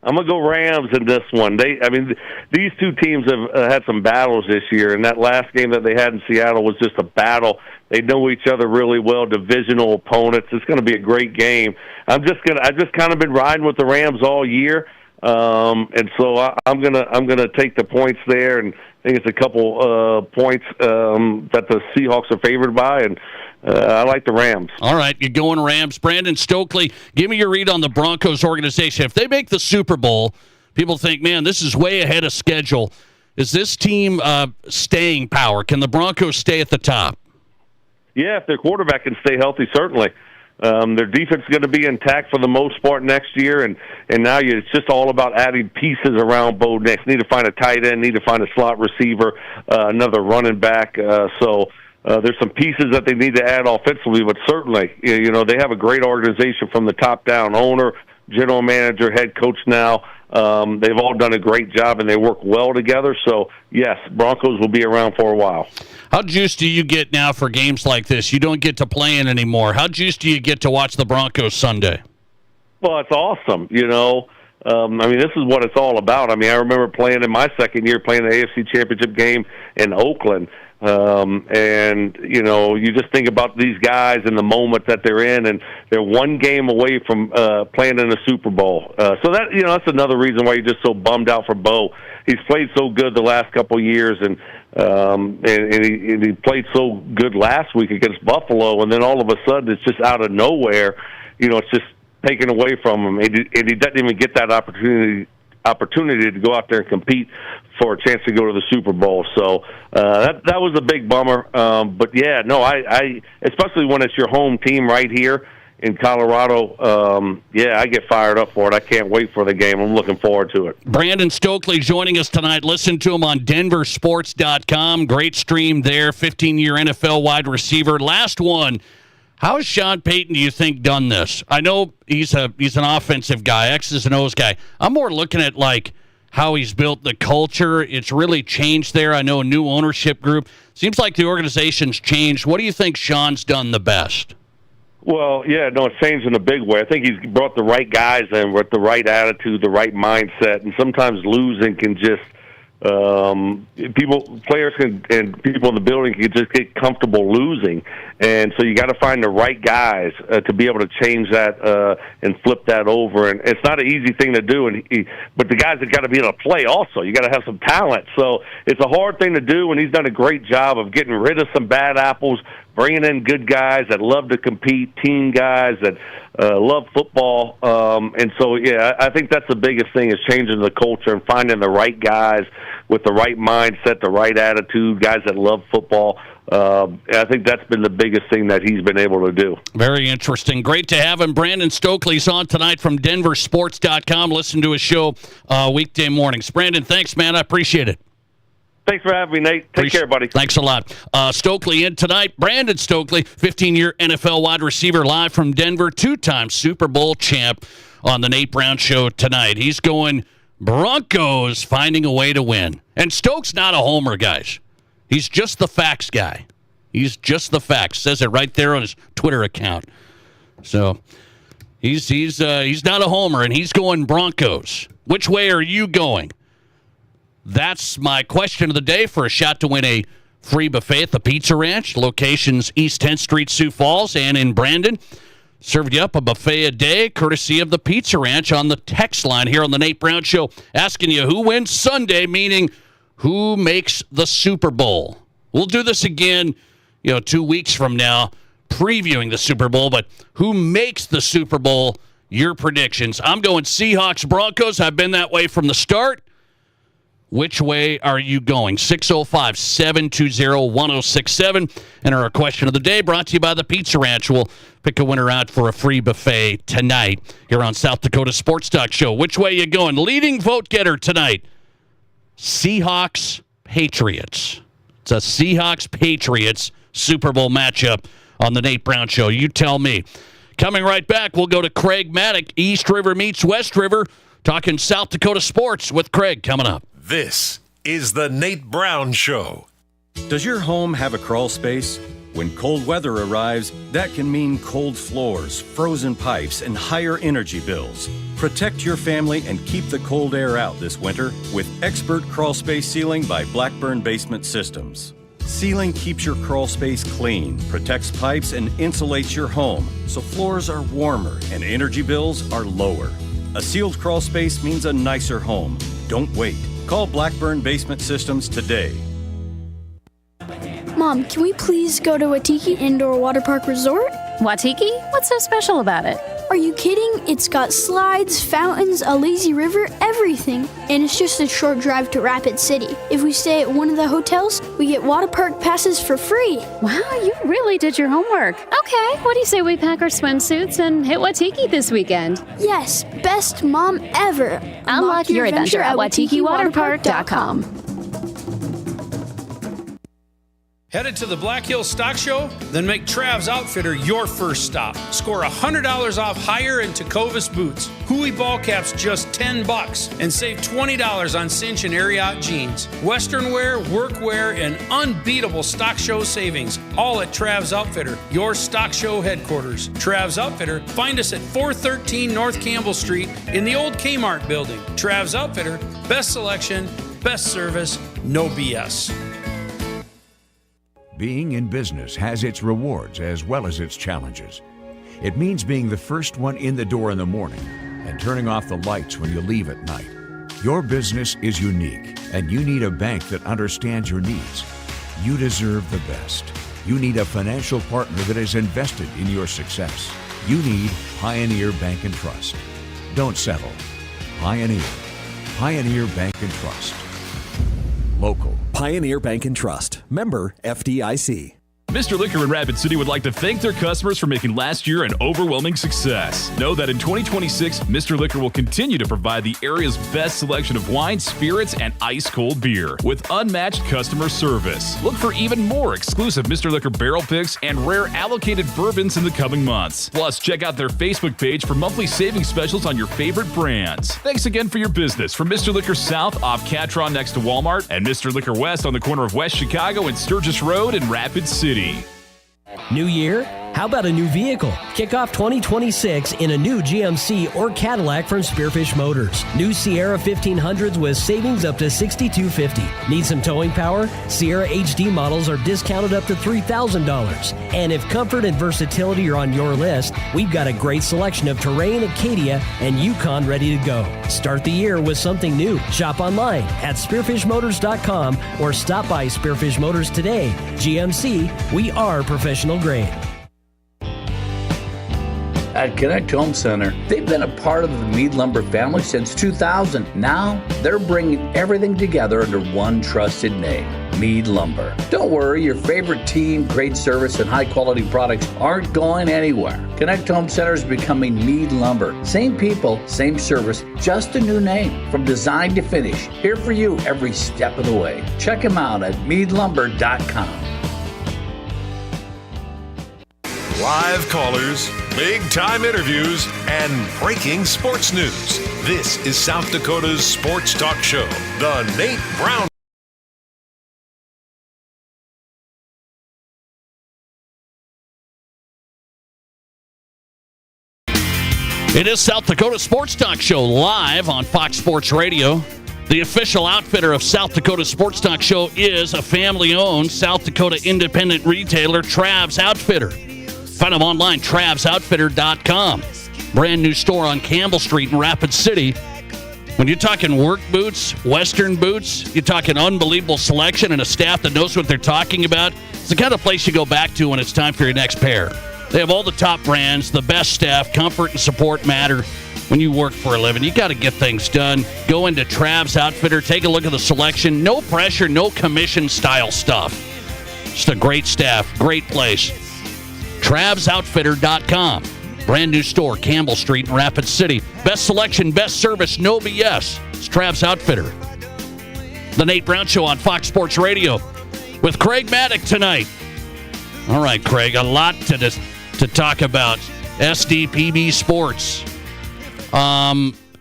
I'm going to go Rams in this one. These two teams have had some battles this year, and that last game that they had in Seattle was just a battle. They know each other really well, divisional opponents. It's going to be a great game. I've just kind of been riding with the Rams all year, and so I'm gonna take the points there, and I think it's a couple points that the Seahawks are favored by, and I like the Rams. All right, you're going Rams. Brandon Stokley, give me your read on the Broncos organization. If they make the Super Bowl, people think, man, this is way ahead of schedule. Is this team staying power? Can the Broncos stay at the top? Yeah, if their quarterback can stay healthy, certainly. Their defense is going to be intact for the most part next year, and now it's just all about adding pieces around Bo Nix. Need to find a tight end, need to find a slot receiver, another running back. So there's some pieces that they need to add offensively, but certainly, they have a great organization from the top down. Owner, general manager, head coach now. They've all done a great job, and they work well together. So, yes, Broncos will be around for a while. How juiced do you get now for games like this? You don't get to play in anymore. How juiced do you get to watch the Broncos Sunday? Well, it's awesome, this is what it's all about. I remember playing in my second year, playing the AFC Championship game in Oakland. You just think about these guys and the moment that they're in, and they're one game away from playing in a Super Bowl. So that's another reason why you're just so bummed out for Bo. He's played so good the last couple of years, and he played so good last week against Buffalo, and then all of a sudden it's just out of nowhere. It's just taken away from him, and he doesn't even get that opportunity to go out there and compete for a chance to go to the Super Bowl. So that was a big bummer. But yeah, no, I especially when it's your home team right here in Colorado. I get fired up for it. I can't wait for the game. I'm looking forward to it. Brandon Stokley joining us tonight. Listen to him on denversports.com. Great stream there. 15-year NFL wide receiver. Last one. How has Sean Payton, do you think, done this? I know he's an offensive guy, X's and O's guy. I'm more looking at, how he's built the culture. It's really changed there. I know a new ownership group. Seems like the organization's changed. What do you think Sean's done the best? Well, yeah, no, it's changed in a big way. I think he's brought the right guys in with the right attitude, the right mindset, and sometimes losing can just players and people in the building can just get comfortable losing, and so you got to find the right guys to be able to change that and flip that over. And it's not an easy thing to do, but the guys have got to be able to play also. You got to have some talent, so it's a hard thing to do. And he's done a great job of getting rid of some bad apples, bringing in good guys that love to compete, team guys that love football. And so, yeah, I think that's the biggest thing is changing the culture and finding the right guys with the right mindset, the right attitude, guys that love football. I think that's been the biggest thing that he's been able to do. Very interesting. Great to have him. Brandon Stokley's on tonight from denversports.com. Listen to his show weekday mornings. Brandon, thanks, man. I appreciate it. Thanks for having me, Nate. Take care, buddy. Thanks a lot. Stokley in tonight. Brandon Stokley, 15-year NFL wide receiver, live from Denver, two-time Super Bowl champ on the Nate Brown Show tonight. He's going Broncos finding a way to win. And Stokes not a homer, guys. He's just the facts guy. He's just the facts. Says it right there on his Twitter account. So he's not a homer, and he's going Broncos. Which way are you going? That's my question of the day for a shot to win a free buffet at the Pizza Ranch. Locations East 10th Street, Sioux Falls, and in Brandon. Served you up a buffet a day, courtesy of the Pizza Ranch on the text line here on the Nate Brown Show, asking you who wins Sunday, meaning who makes the Super Bowl. We'll do this again, 2 weeks from now, previewing the Super Bowl, but who makes the Super Bowl? Your predictions. I'm going Seahawks, Broncos. I've been that way from the start. Which way are you going? 605-720-1067. And our question of the day brought to you by the Pizza Ranch. We'll pick a winner out for a free buffet tonight here on South Dakota Sports Talk Show. Which way are you going? Leading vote getter tonight, Seahawks, Patriots. It's a Seahawks-Patriots Super Bowl matchup on the Nate Brown Show. You tell me. Coming right back, we'll go to Craig Mattick. East River meets West River. Talking South Dakota sports with Craig coming up. This is the Nate Brown Show. Does your home have a crawl space? When cold weather arrives, that can mean cold floors, frozen pipes, and higher energy bills. Protect your family and keep the cold air out this winter with expert crawl space sealing by Blackburn Basement Systems. Sealing keeps your crawl space clean, protects pipes, and insulates your home so floors are warmer and energy bills are lower. A sealed crawl space means a nicer home. Don't wait. Call Blackburn Basement Systems today. Mom, can we please go to Watiki Indoor Water Park Resort? Watiki? What's so special about it? Are you kidding? It's got slides, fountains, a lazy river, everything. And it's just a short drive to Rapid City. If we stay at one of the hotels, we get water park passes for free. Wow, you really did your homework. Okay, what do you say we pack our swimsuits and hit Waikiki this weekend? Yes, best mom ever. Unlock your adventure at WaikikiWaterPark.com. Headed to the Black Hills Stock Show? Then make Trav's Outfitter your first stop. Score $100 off higher and Tecovas boots. Hui ball caps just $10 and save $20 on cinch and Ariat jeans. Western wear, workwear, and unbeatable stock show savings. All at Trav's Outfitter, your stock show headquarters. Trav's Outfitter, find us at 413 North Campbell Street in the old Kmart building. Trav's Outfitter, best selection, best service, no BS. Being in business has its rewards as well as its challenges. It means being the first one in the door in the morning and turning off the lights when you leave at night. Your business is unique, and you need a bank that understands your needs. You deserve the best. You need a financial partner that is invested in your success. You need Pioneer Bank and Trust. Don't settle. Pioneer. Pioneer Bank and Trust. Local. Pioneer Bank and Trust. Member FDIC. Mr. Liquor in Rapid City would like to thank their customers for making last year an overwhelming success. Know that in 2026, Mr. Liquor will continue to provide the area's best selection of wine, spirits, and ice-cold beer with unmatched customer service. Look for even more exclusive Mr. Liquor barrel picks and rare allocated bourbons in the coming months. Plus, check out their Facebook page for monthly savings specials on your favorite brands. Thanks again for your business from Mr. Liquor South off Catron next to Walmart and Mr. Liquor West on the corner of West Chicago and Sturgis Road in Rapid City. New year? How about a new vehicle? Kick off 2026 in a new GMC or Cadillac from Spearfish Motors. New Sierra 1500s with savings up to $6,250. Need some towing power? Sierra HD models are discounted up to $3,000. And if comfort and versatility are on your list, we've got a great selection of Terrain, Acadia, and Yukon ready to go. Start the year with something new. Shop online at spearfishmotors.com or stop by Spearfish Motors today. GMC, we are professional grade. At Connect Home Center, they've been a part of the Mead Lumber family since 2000. Now, they're bringing everything together under one trusted name, Mead Lumber. Don't worry, your favorite team, great service, and high-quality products aren't going anywhere. Connect Home Center is becoming Mead Lumber. Same people, same service, just a new name. From design to finish, here for you every step of the way. Check them out at meadlumber.com. Live callers, big-time interviews, and breaking sports news. This is South Dakota's Sports Talk Show, The Nate Brown. It is South Dakota Sports Talk Show live on Fox Sports Radio. The official outfitter of South Dakota Sports Talk Show is a family-owned South Dakota independent retailer, Trav's Outfitter. Find them online, travsoutfitter.com. Brand new store on Campbell Street in Rapid City. When you're talking work boots, Western boots, you're talking unbelievable selection and a staff that knows what they're talking about. It's the kind of place you go back to when it's time for your next pair. They have all the top brands, the best staff, comfort and support matter. When you work for a living, you got to get things done. Go into Trav's Outfitter, take a look at the selection. No pressure, no commission style stuff. Just a great staff, great place. TravsOutfitter.com. Brand new store, Campbell Street in Rapid City. Best selection, best service, no BS. It's Trav's Outfitter. The Nate Brown Show on Fox Sports Radio with Craig Mattick tonight. All right, Craig, a lot to talk about. SDPB Sports.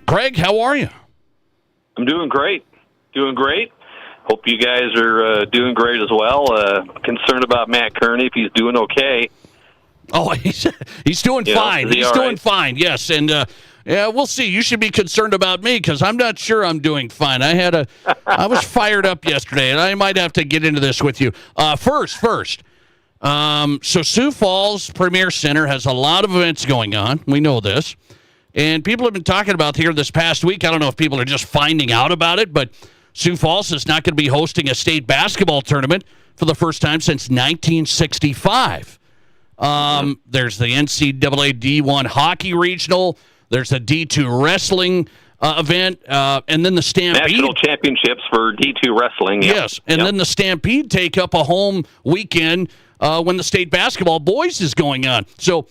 Craig, how are you? I'm doing great. Doing great. Hope you guys are doing great as well. Concerned about Matt Kearney, if he's doing okay. Oh, he's doing fine. He's doing fine, yes. And, yeah, we'll see. You should be concerned about me because I'm not sure I'm doing fine. I was fired up yesterday, and I might have to get into this with you. First. So Sioux Falls Premier Center has a lot of events going on. We know this. And people have been talking about here this past week. I don't know if people are just finding out about it, but Sioux Falls is not going to be hosting a state basketball tournament for the first time since 1965. There's the NCAA D1 hockey regional. There's a D2 wrestling event, and then the Stampede. National championships for D2 wrestling. Yep. Yes, and then the Stampede take up a home weekend when the state basketball boys is going on. So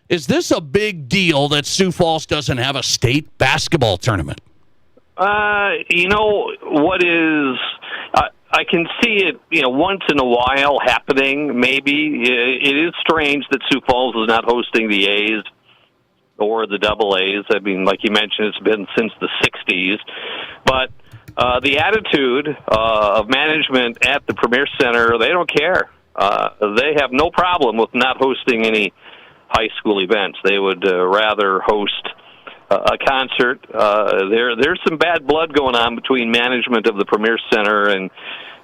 is this a big deal that Sioux Falls doesn't have a state basketball tournament? You know, what is... I can see it, once in a while happening, maybe. It is strange that Sioux Falls is not hosting the A's or the Double A's. I mean, like you mentioned, it's been since the 60s. But the attitude of management at the Premier Center, they don't care. They have no problem with not hosting any high school events. They would rather host a concert. There's some bad blood going on between management of the Premier Center and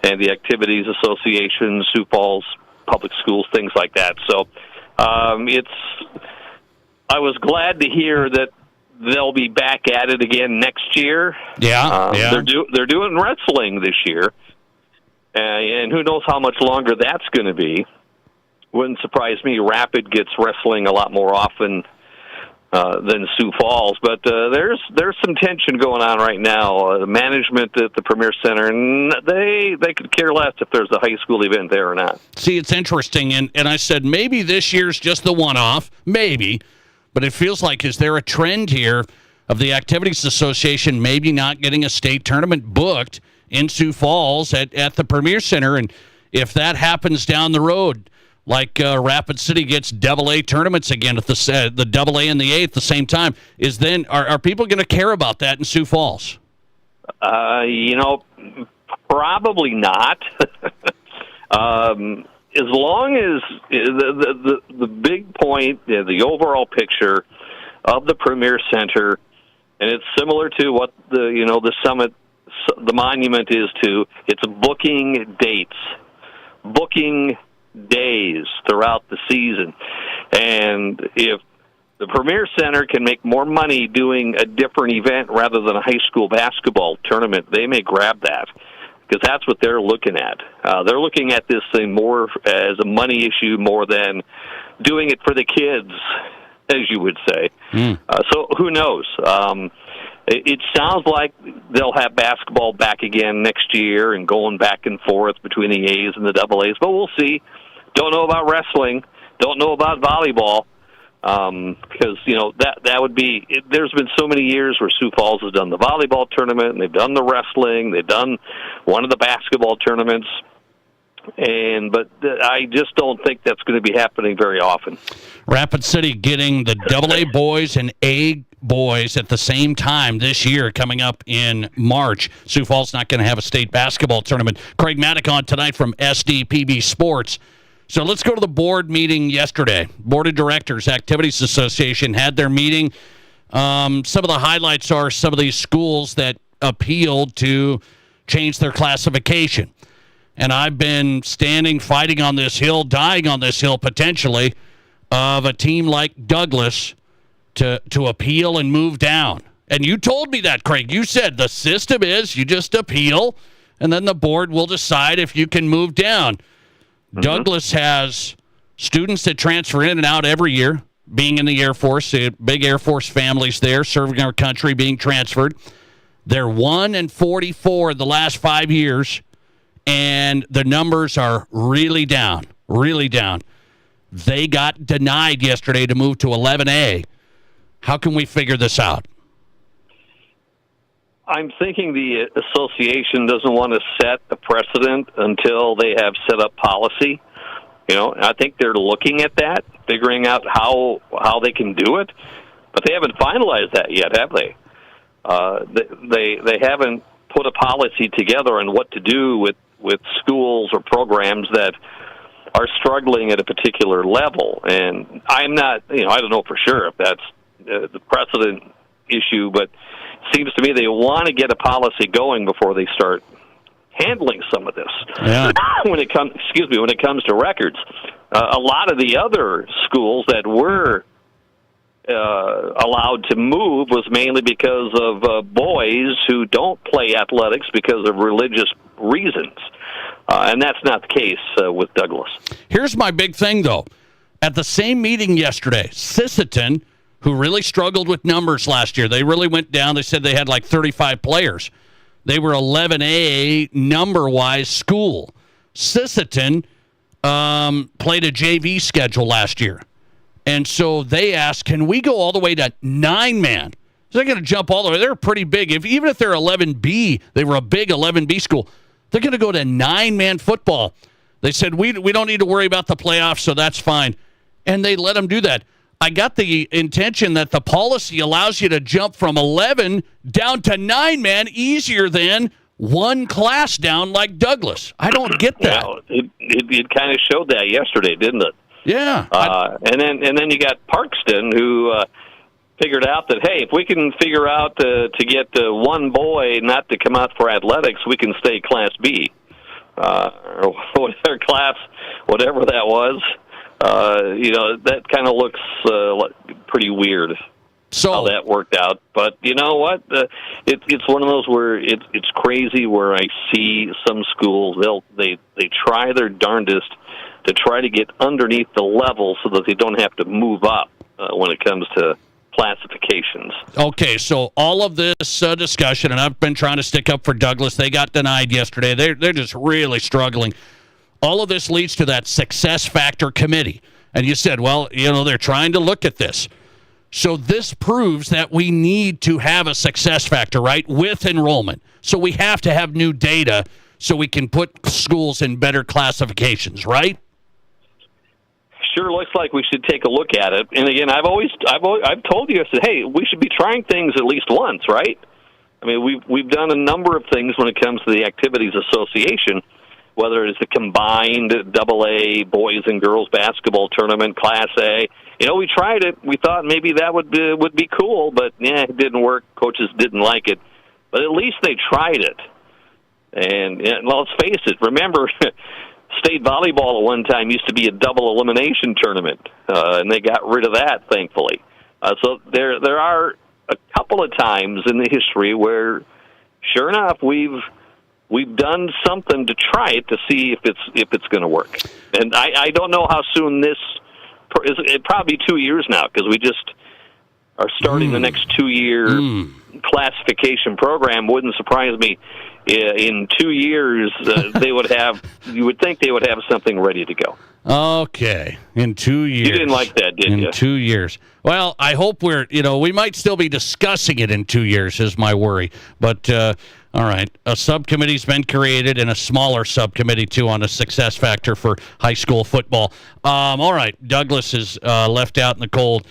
the Activities Association, Sioux Falls Public Schools, things like that. So I was glad to hear that they'll be back at it again next year. Yeah. They're doing wrestling this year, and who knows how much longer that's going to be. Wouldn't surprise me. Rapid gets wrestling a lot more often than Sioux Falls, but there's some tension going on right now. The management at the Premier Center, and they could care less if there's a high school event there or not. See, it's interesting, and I said maybe this year's just the one-off, maybe, but it feels like, is there a trend here of the Activities Association maybe not getting a state tournament booked in Sioux Falls at the Premier Center? And if that happens down the road, like Rapid City gets Double-A tournaments again at the Double-A and the A at the same time, are people going to care about that in Sioux Falls? Probably not. As long as the big point, the overall picture of the Premier Center, and it's similar to what the summit, the monument is to. It's booking dates, booking days throughout the season, and if the Premier Center can make more money doing a different event rather than a high school basketball tournament, they may grab that, because that's what they're looking at. They're looking at this thing more as a money issue more than doing it for the kids, as you would say. So who knows? It sounds like they'll have basketball back again next year and going back and forth between the A's and the Double A's, but we'll see. Don't know about wrestling. Don't know about volleyball. Because that would be. There's been so many years where Sioux Falls has done the volleyball tournament, and they've done the wrestling, they've done one of the basketball tournaments, but I just don't think that's going to be happening very often. Rapid City getting the Double-A boys and A boys at the same time this year, coming up in March. Sioux Falls not going to have a state basketball tournament. Craig Mattick on tonight from SDPB Sports. So let's go to the board meeting yesterday. Board of Directors, Activities Association had their meeting. Some of the highlights are some of these schools that appealed to change their classification. And I've been fighting on this hill, dying on this hill potentially, of a team like Douglas to appeal and move down. And you told me that, Craig. You said the system is you just appeal, and then the board will decide if you can move down. Douglas has students that transfer in and out every year, being in the Air Force, big Air Force families there, serving our country, being transferred. They're 1-44 the last 5 years, and the numbers are really down, really down. They got denied yesterday to move to 11A. How can we figure this out? I'm thinking the association doesn't want to set a precedent until they have set up policy. I think they're looking at that, figuring out how they can do it, but they haven't finalized that yet, have they? They haven't put a policy together on what to do with schools or programs that are struggling at a particular level. And I'm not, I don't know for sure if that's the precedent issue, but it seems to me they want to get a policy going before they start handling some of this. Yeah. When it comes to records, a lot of the other schools that were allowed to move was mainly because of boys who don't play athletics because of religious reasons. And that's not the case with Douglas. Here's my big thing, though. At the same meeting yesterday, Sisseton, who really struggled with numbers last year, they really went down. They said they had like 35 players. They were 11A number-wise school. Sisseton played a JV schedule last year. And so they asked, can we go all the way to 9-man? They're going to jump all the way. They're pretty big. Even if they're 11B, they were a big 11B school. They're going to go to 9-man football. They said, we don't need to worry about the playoffs, so that's fine. And they let them do that. I got the intention that the policy allows you to jump from 11 down to 9-man easier than one class down like Douglas. I don't get that. Well, it kind of showed that yesterday, didn't it? Yeah. And then you got Parkston, who figured out that, hey, if we can figure out to get one boy not to come out for athletics, we can stay Class B. Or whatever class, whatever that was. That kind of looks pretty weird. So how that worked out, but you know what? It's one of those where it's crazy. Where I see some schools, they try their darndest to try to get underneath the level so that they don't have to move up when it comes to classifications. Okay, so all of this discussion, and I've been trying to stick up for Douglas. They got denied yesterday. They're just really struggling. All of this leads to that success factor committee. And you said, well, they're trying to look at this. So this proves that we need to have a success factor, right, with enrollment. So we have to have new data so we can put schools in better classifications, right? Sure looks like we should take a look at it. And again, I've told you, I said, hey, we should be trying things at least once, right? I mean, we've done a number of things when it comes to the Activities Association, whether it's the combined AA boys and girls basketball tournament, Class A. We tried it. We thought maybe that would be cool, but it didn't work. Coaches didn't like it. But at least they tried it. And let's face it, remember, state volleyball at one time used to be a double elimination tournament, and they got rid of that, thankfully. So there are a couple of times in the history where, sure enough, we've done something to try it to see if it's going to work. And I don't know how soon this is. It probably 2 years now, because we just are starting the next 2-year classification program. Wouldn't surprise me. In 2 years, you would think they would have something ready to go. Okay, in 2 years. You didn't like that, did you? In 2 years. Well, I hope we might still be discussing it in 2 years is my worry. But, all right, a subcommittee's been created and a smaller subcommittee, too, on a success factor for high school football. All right, Douglas is left out in the cold.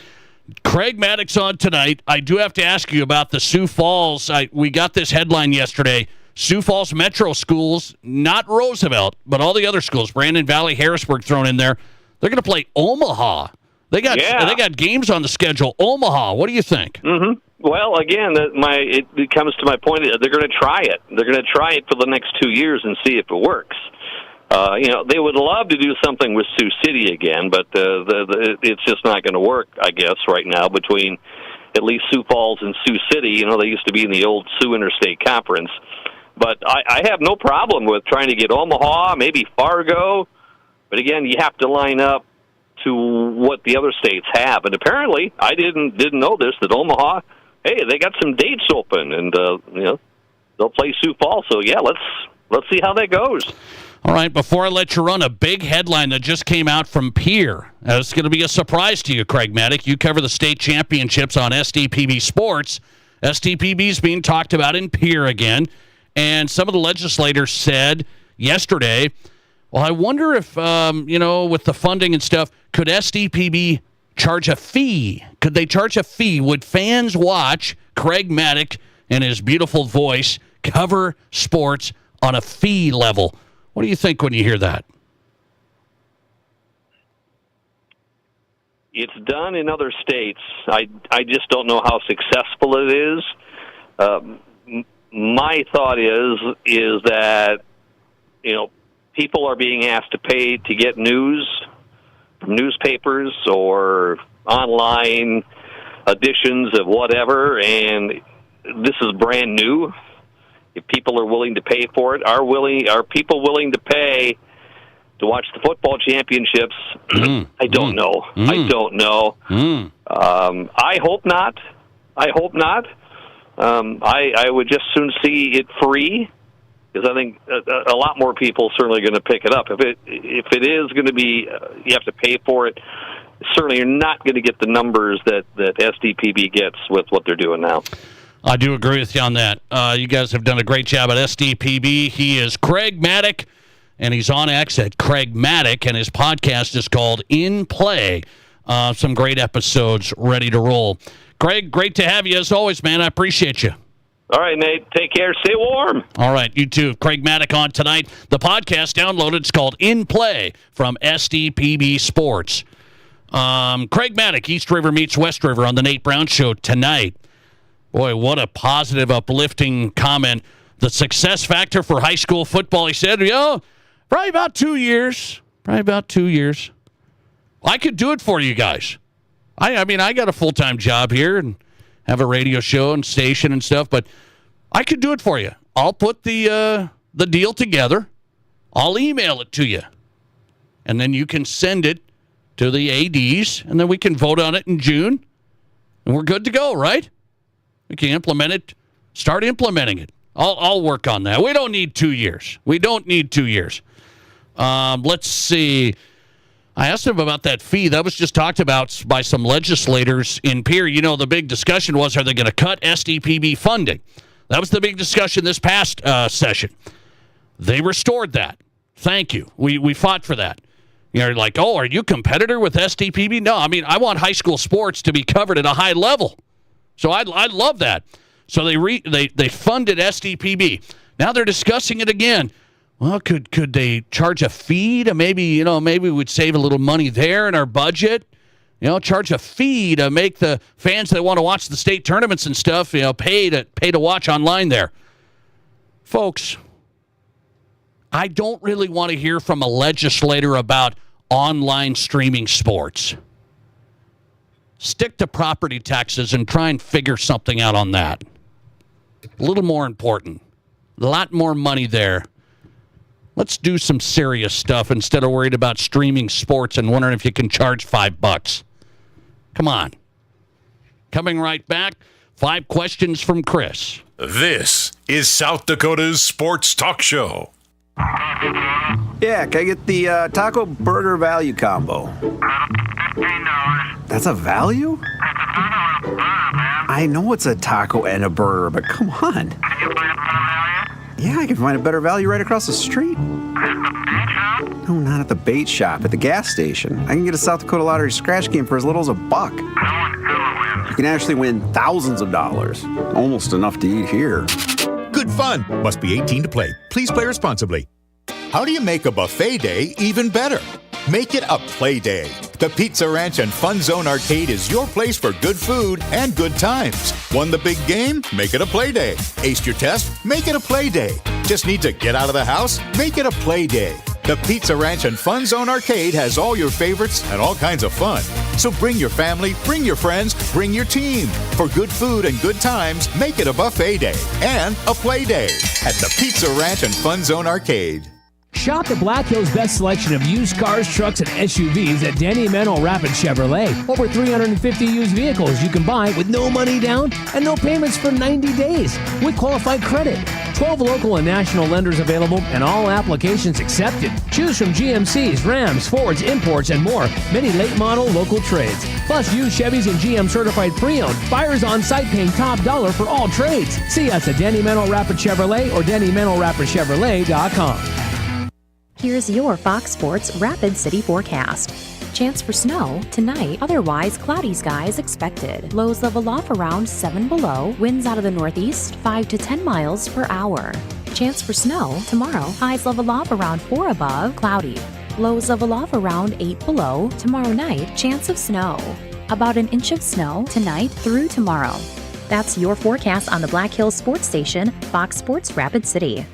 Craig Mattick's on tonight. I do have to ask you about the Sioux Falls. We got this headline yesterday. Sioux Falls Metro schools, not Roosevelt, but all the other schools, Brandon Valley, Harrisburg thrown in there. They're going to play Omaha. They got games on the schedule. Omaha, what do you think? Mm-hmm. Well, again, it comes to my point. They're going to try it. They're going to try it for the next 2 years and see if it works. They would love to do something with Sioux City again, but it's just not going to work, I guess, right now between at least Sioux Falls and Sioux City. They used to be in the old Sioux Interstate Conference. But I have no problem with trying to get Omaha, maybe Fargo. But again, you have to line up to what the other states have. And apparently, I didn't know this, that Omaha, hey, they got some dates open, and they'll play Sioux Falls. So yeah, let's see how that goes. All right, before I let you run, a big headline that just came out from Pierre. It's going to be a surprise to you, Craig Mattick. You cover the state championships on SDPB Sports. SDPB is being talked about in Pierre again. And some of the legislators said yesterday, well, I wonder if, with the funding and stuff, could SDPB charge a fee? Could they charge a fee? Would fans watch Craig Mattick and his beautiful voice cover sports on a fee level? What do you think when you hear that? It's done in other states. I just don't know how successful it is. My thought is that, people are being asked to pay to get news from newspapers or online editions of whatever, and this is brand new. If people are willing to pay for it, are people willing to pay to watch the football championships? I don't know. I don't know. I hope not. I would just soon see it free, because I think a lot more people certainly going to pick it up. If it is going to be, you have to pay for it. Certainly, you're not going to get the numbers that SDPB gets with what they're doing now. I do agree with you on that. You guys have done a great job at SDPB. He is Craig Mattick, and he's on X at Craig Mattick, and his podcast is called In Play. Some great episodes ready to roll. Craig, great to have you as always, man. I appreciate you. All right, Nate. Take care. Stay warm. All right, you too. Craig Mattick on tonight. The podcast downloaded. It's called In Play from SDPB Sports. Craig Mattick, East River meets West River on the Nate Brown Show tonight. Boy, what a positive, uplifting comment. The success factor for high school football, he said, probably about 2 years. I could do it for you guys. I mean, I got a full-time job here and have a radio show and station and stuff, but I could do it for you. I'll put the deal together. I'll email it to you. And then you can send it to the ADs, and then we can vote on it in June, and we're good to go, right? We can implement it, start implementing it. I'll work on that. We don't need 2 years. Let's see. I asked him about that fee. That was just talked about by some legislators in Pierre. You know, the big discussion was, are they going to cut SDPB funding? That was the big discussion this past session. They restored that. Thank you. We fought for that. You're like, oh, are you a competitor with SDPB? No, I mean, I want high school sports to be covered at a high level. So I love that. So they funded SDPB. Now they're discussing it again. Well, could they charge a fee to maybe we'd save a little money there in our budget? Charge a fee to make the fans that want to watch the state tournaments and stuff, pay to watch online there. Folks, I don't really want to hear from a legislator about online streaming sports. Stick to property taxes and try and figure something out on that. A little more important. A lot more money there. Let's do some serious stuff instead of worried about streaming sports and wondering if you can charge $5. Come on. Coming right back, 5 questions from Chris. This is South Dakota's Sports Talk Show. Yeah, can I get the taco burger value combo? That's a value? I know it's a taco and a burger, but come on. Yeah, I can find a better value right across the street. No, not at the bait shop, at the gas station. I can get a South Dakota Lottery scratch game for as little as $1. You can actually win thousands of dollars. Almost enough to eat here. Good fun. Must be 18 to play. Please play responsibly. How do you make a buffet day even better? Make it a play day. The Pizza Ranch and Fun Zone Arcade is your place for good food and good times. Won the big game? Make it a play day. Aced your test? Make it a play day. Just need to get out of the house? Make it a play day. The Pizza Ranch and Fun Zone Arcade has all your favorites and all kinds of fun. So bring your family, bring your friends, bring your team. For good food and good times, make it a buffet day and a play day at the Pizza Ranch and Fun Zone Arcade. Shop the Black Hills' best selection of used cars, trucks, and SUVs at Danny Emanuel Rapid Chevrolet. Over 350 used vehicles you can buy with no money down and no payments for 90 days with qualified credit. 12 local and national lenders available and all applications accepted. Choose from GMCs, Rams, Fords, imports, and more. Many late model local trades. Plus used Chevys and GM certified pre-owned. Buyers on site paying top dollar for all trades. See us at Danny Emanuel Rapid Chevrolet or DannyEmanuelRapidChevrolet.com. Here's your Fox Sports Rapid City forecast. Chance for snow tonight, otherwise cloudy skies expected. Lows level off around 7 below, winds out of the northeast 5 to 10 miles per hour. Chance for snow tomorrow, highs level off around 4 above, cloudy. Lows level off around 8 below. Tomorrow night, chance of snow. About an inch of snow tonight through tomorrow. That's your forecast on the Black Hills Sports Station, Fox Sports Rapid City.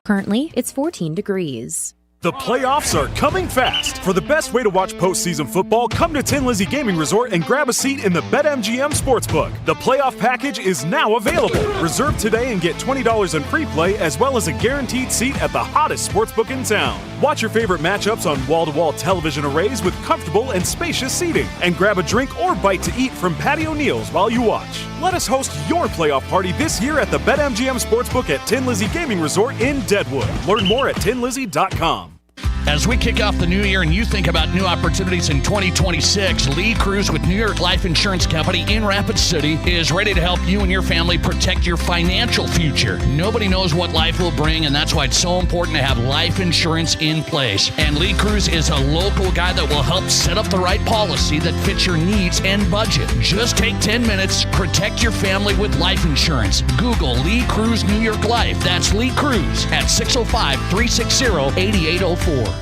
Currently, it's 14 degrees. The playoffs are coming fast. For the best way to watch postseason football, come to Tin Lizzy Gaming Resort and grab a seat in the BetMGM Sportsbook. The playoff package is now available. Reserve today and get $20 in free play as well as a guaranteed seat at the hottest sportsbook in town. Watch your favorite matchups on wall-to-wall television arrays with comfortable and spacious seating. And grab a drink or bite to eat from Patio Neal's while you watch. Let us host your playoff party this year at the BetMGM Sportsbook at Tin Lizzy Gaming Resort in Deadwood. Learn more at tinlizzy.com. As we kick off the new year and you think about new opportunities in 2026, Lee Cruz with New York Life Insurance Company in Rapid City is ready to help you and your family protect your financial future. Nobody knows what life will bring, and that's why it's so important to have life insurance in place. And Lee Cruz is a local guy that will help set up the right policy that fits your needs and budget. Just take 10 minutes, protect your family with life insurance. Google Lee Cruz New York Life. That's Lee Cruz at 605-360-8804.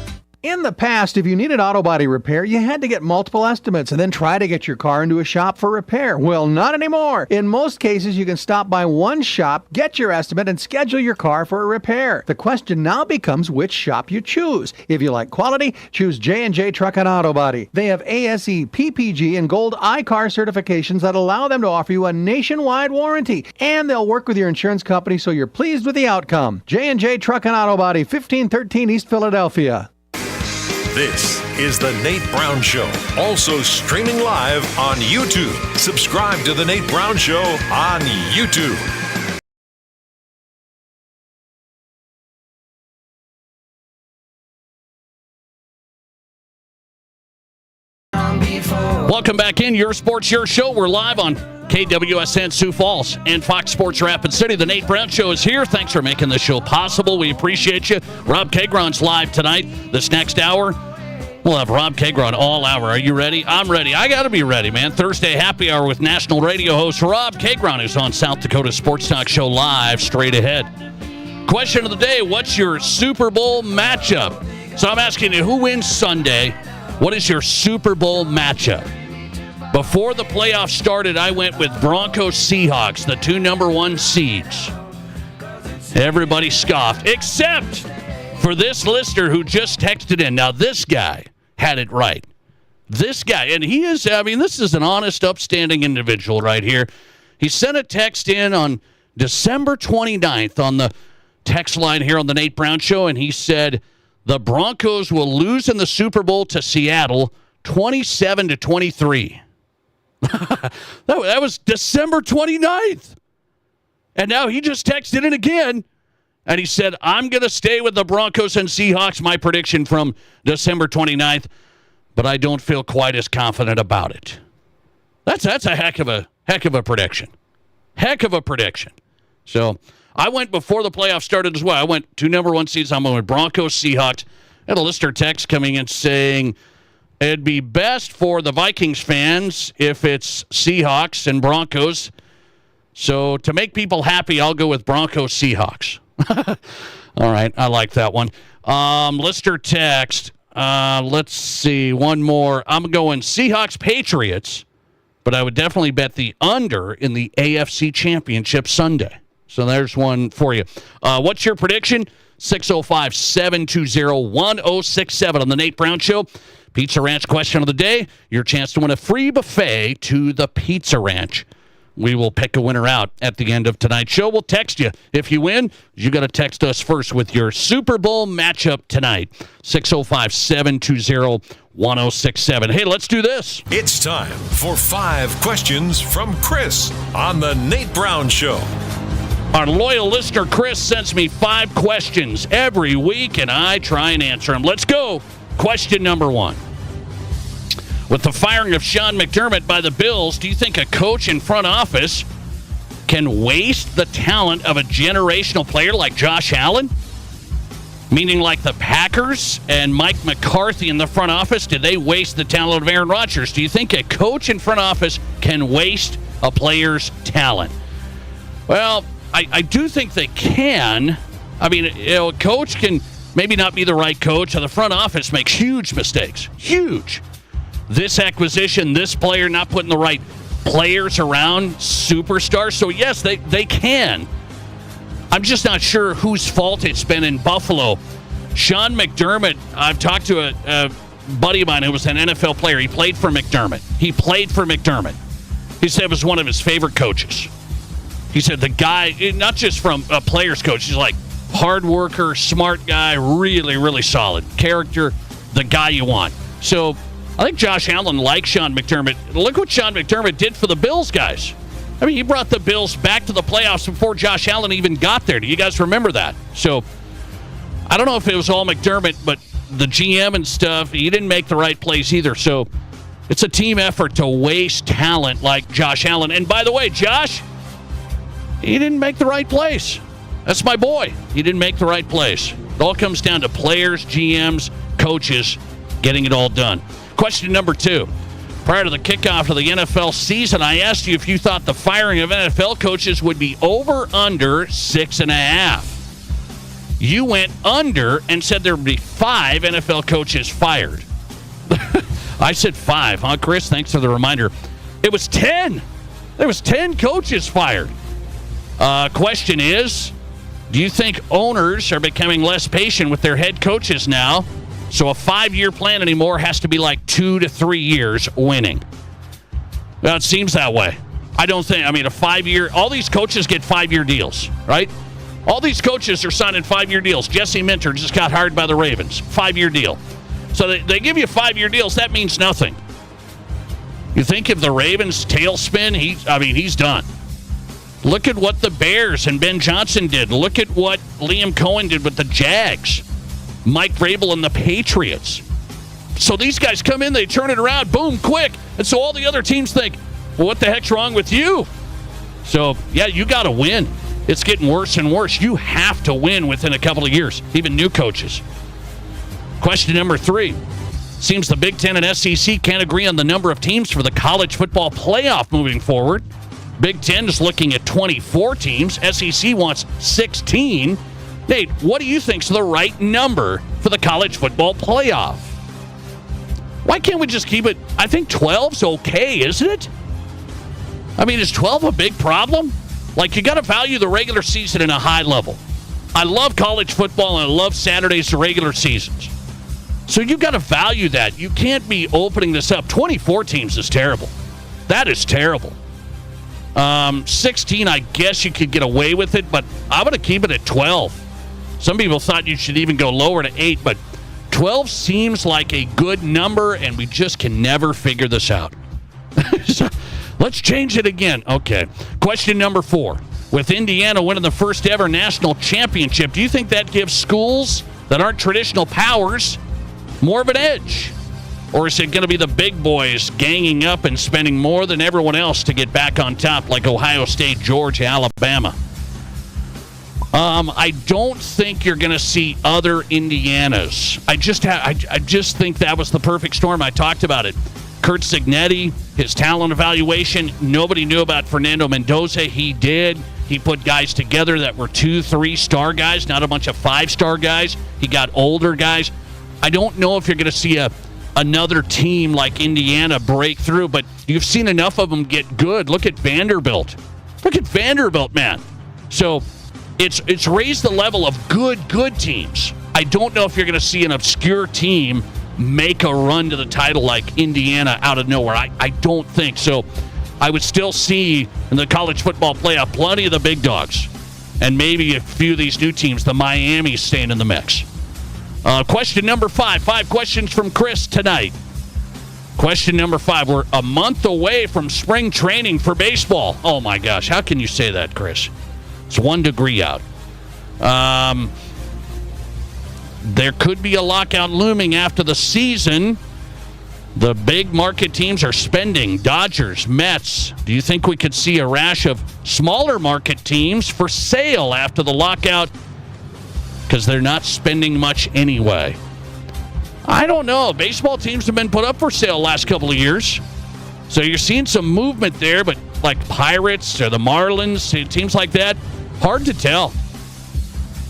In the past, if you needed auto body repair, you had to get multiple estimates and then try to get your car into a shop for repair. Well, not anymore. In most cases, you can stop by one shop, get your estimate, and schedule your car for a repair. The question now becomes which shop you choose. If you like quality, choose J&J Truck and Auto Body. They have ASE, PPG, and Gold iCar certifications that allow them to offer you a nationwide warranty. And they'll work with your insurance company so you're pleased with the outcome. J&J Truck and Auto Body, 1513 East Philadelphia. This is The Nate Brown Show, also streaming live on YouTube. Subscribe to The Nate Brown Show on YouTube. Welcome back in. Your Sports, Your Show. We're live on KWSN Sioux Falls and Fox Sports Rapid City. The Nate Brown Show is here. Thanks for making the show possible. We appreciate you. Rob Keighron's live tonight. This next hour, we'll have Rob Keighron all hour. Are you ready? I'm ready. I got to be ready, man. Thursday happy hour with national radio host Rob Keighron is on South Dakota Sports Talk Show live straight ahead. Question of the day, what's your Super Bowl matchup? So I'm asking you, who wins Sunday? What is your Super Bowl matchup? Before the playoffs started, I went with Broncos Seahawks, the 2 number 1 seeds. Everybody scoffed, except for this listener who just texted in. Now, this guy had it right. This guy, and he is, this is an honest, upstanding individual right here. He sent a text in on December 29th on the text line here on the Nate Brown Show, and he said, the Broncos will lose in the Super Bowl to Seattle 27-23. That was December 29th. And now he just texted in again, and he said, I'm going to stay with the Broncos and Seahawks, my prediction from December 29th, but I don't feel quite as confident about it. That's a heck of a prediction. Heck of a prediction. So I went before the playoffs started as well. I went 2 number 1 seeds. I'm going with Broncos, Seahawks. I had a listener text coming in saying, it'd be best for the Vikings fans if it's Seahawks and Broncos. So to make people happy, I'll go with Broncos Seahawks. All right, I like that one. Listener text. Let's see, one more. I'm going Seahawks Patriots, but I would definitely bet the under in the AFC Championship Sunday. So there's one for you. What's your prediction? 605-720-1067 on the Nate Brown Show. Pizza Ranch question of the day. Your chance to win a free buffet to the Pizza Ranch. We will pick a winner out at the end of tonight's show. We'll text you. If you win, you got to text us first with your Super Bowl matchup tonight. 605-720-1067. Hey, let's do this. It's time for 5 questions from Chris on the Nate Brown Show. Our loyal listener, Chris, sends me 5 questions every week, and I try and answer them. Let's go. Question number 1. With the firing of Sean McDermott by the Bills, do you think a coach in front office can waste the talent of a generational player like Josh Allen? Meaning like the Packers and Mike McCarthy in the front office, did they waste the talent of Aaron Rodgers? Do you think a coach in front office can waste a player's talent? Well, I do think they can. I mean, a coach can maybe not be the right coach, and the front office makes huge mistakes. Huge. This acquisition, this player not putting the right players around superstars. So, yes, they can. I'm just not sure whose fault it's been in Buffalo Sean McDermott, I've talked to a buddy of mine who was an NFL player. He played for McDermott. He said it was one of his favorite coaches. He said the guy, not just from a player's coach, he's like hard worker, smart guy, really, really solid character, the guy you want. So I think Josh Allen likes Sean McDermott. Look what Sean McDermott did for the Bills guys. I mean, he brought the Bills back to the playoffs before Josh Allen even got there. Do you guys remember that? So I don't know if it was all McDermott, but the GM and stuff, he didn't make the right plays either. So it's a team effort to waste talent like Josh Allen. And by the way, Josh, he didn't make the right plays. That's my boy. He didn't make the right plays. It all comes down to players, GMs, coaches getting it all done. Question number 2. Prior to the kickoff of the NFL season, I asked you if you thought the firing of NFL coaches would be over under 6.5. You went under and said there would be 5 NFL coaches fired. I said 5, huh, Chris? Thanks for the reminder. It was 10. There was 10 coaches fired. Question is, do you think owners are becoming less patient with their head coaches now? So a 5-year plan anymore has to be like 2 to 3 years winning. Well, it seems that way. I don't think, a 5-year, all these coaches get 5-year deals, right? All these coaches are signing 5-year deals. Jesse Minter just got hired by the Ravens. 5-year deal. So they give you 5-year deals. That means nothing. You think if the Ravens tailspin, he's done. Look at what the Bears and Ben Johnson did. Look at what Liam Cohen did with the Jags. Mike Vrabel and the Patriots. So these guys come in, they turn it around, boom, quick. And so all the other teams think, well, what the heck's wrong with you? So, yeah, you got to win. It's getting worse and worse. You have to win within a couple of years, even new coaches. Question number 3. Seems the Big Ten and SEC can't agree on the number of teams for the college football playoff moving forward. Big Ten is looking at 24 teams. SEC wants 16. Nate, what do you think's the right number for the college football playoff? Why can't we just keep it? I think 12's okay, isn't it? Is 12 a big problem? Like, you got to value the regular season in a high level. I love college football and I love Saturdays to regular seasons. So you got to value that. You can't be opening this up. 24 teams is terrible. That is terrible. 16, I guess you could get away with it, but I'm going to keep it at 12. Some people thought you should even go lower to 8, but 12 seems like a good number, and we just can never figure this out. So, let's change it again. Okay. Question number 4. With Indiana winning the first ever national championship, do you think that gives schools that aren't traditional powers more of an edge? Or is it going to be the big boys ganging up and spending more than everyone else to get back on top, like Ohio State, Georgia, Alabama? I don't think you're going to see other Indianas. I just think that was the perfect storm. I talked about it. Kurt Cignetti, his talent evaluation. Nobody knew about Fernando Mendoza. He did. He put guys together that were 2-3-star guys, not a bunch of 5-star guys. He got older guys. I don't know if you're going to see another team like Indiana break through, but you've seen enough of them get good. Look at Vanderbilt. Look at Vanderbilt, man. So it's raised the level of good teams. I don't know if you're going to see an obscure team make a run to the title like Indiana out of nowhere. I don't think so. I would still see in the college football playoff plenty of the big dogs and maybe a few of these new teams, the Miamis, staying in the mix. Question number 5. 5 questions from Chris tonight. Question number 5. We're a month away from spring training for baseball. Oh, my gosh. How can you say that, Chris? It's 1 degree out. There could be a lockout looming after the season. The big market teams are spending. Dodgers, Mets. Do you think we could see a rash of smaller market teams for sale after the lockout? Because they're not spending much anyway. I don't know. Baseball teams have been put up for sale last couple of years. So you're seeing some movement there, but like Pirates or the Marlins, teams like that, hard to tell.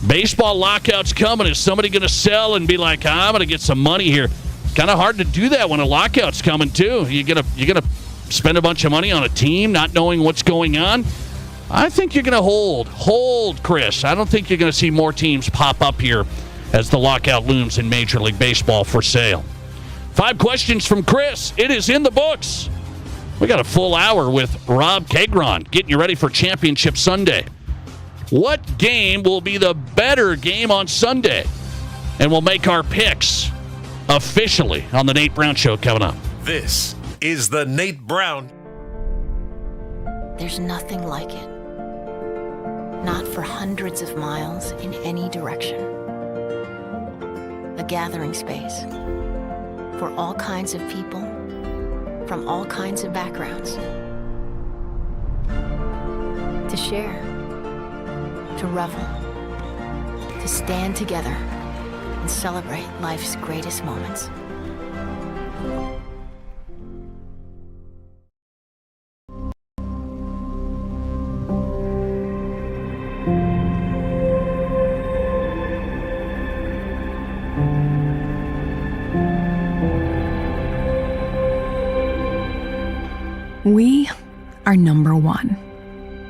Baseball lockout's coming. Is somebody going to sell and be like, I'm going to get some money here? Kind of hard to do that when a lockout's coming, too. You're gonna spend a bunch of money on a team not knowing what's going on? I think you're going to hold, Chris. I don't think you're going to see more teams pop up here as the lockout looms in Major League Baseball for sale. 5 questions from Chris. It is in the books. We got a full hour with Rob Keighron getting you ready for Championship Sunday. What game will be the better game on Sunday? And we'll make our picks officially on the Nate Brown Show coming up. This is the Nate Brown. There's nothing like it. Not for hundreds of miles in any direction. A gathering space for all kinds of people from all kinds of backgrounds. To share, to revel, to stand together and celebrate life's greatest moments. We are number one,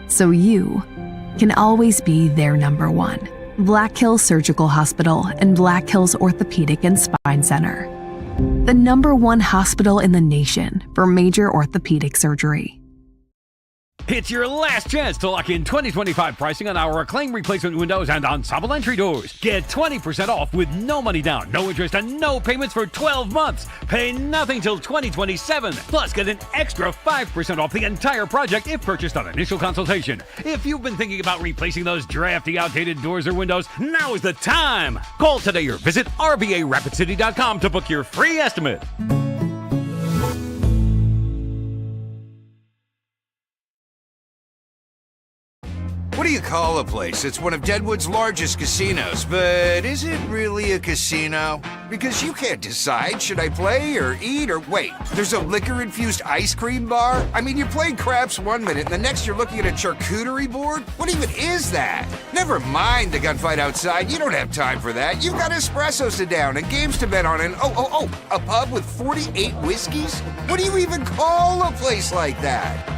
so you can always be their number one. Black Hills Surgical Hospital and Black Hills Orthopedic and Spine Center. The number one hospital in the nation for major orthopedic surgery. It's your last chance to lock in 2025 pricing on our acclaimed replacement windows and ensemble entry doors. Get 20% off with no money down, no interest, and no payments for 12 months. Pay nothing till 2027. Plus, get an extra 5% off the entire project if purchased on initial consultation. If you've been thinking about replacing those drafty, outdated doors or windows, now is the time. Call today or visit RBARapidCity.com to book your free estimate. What do you call a place? It's one of Deadwood's largest casinos, but is it really a casino? Because you can't decide, should I play or eat or wait, there's a liquor-infused ice cream bar? I mean, you're playing craps one minute and the next you're looking at a charcuterie board? What even is that? Never mind the gunfight outside, you don't have time for that. You've got espressos to down and games to bet on and a pub with 48 whiskeys? What do you even call a place like that?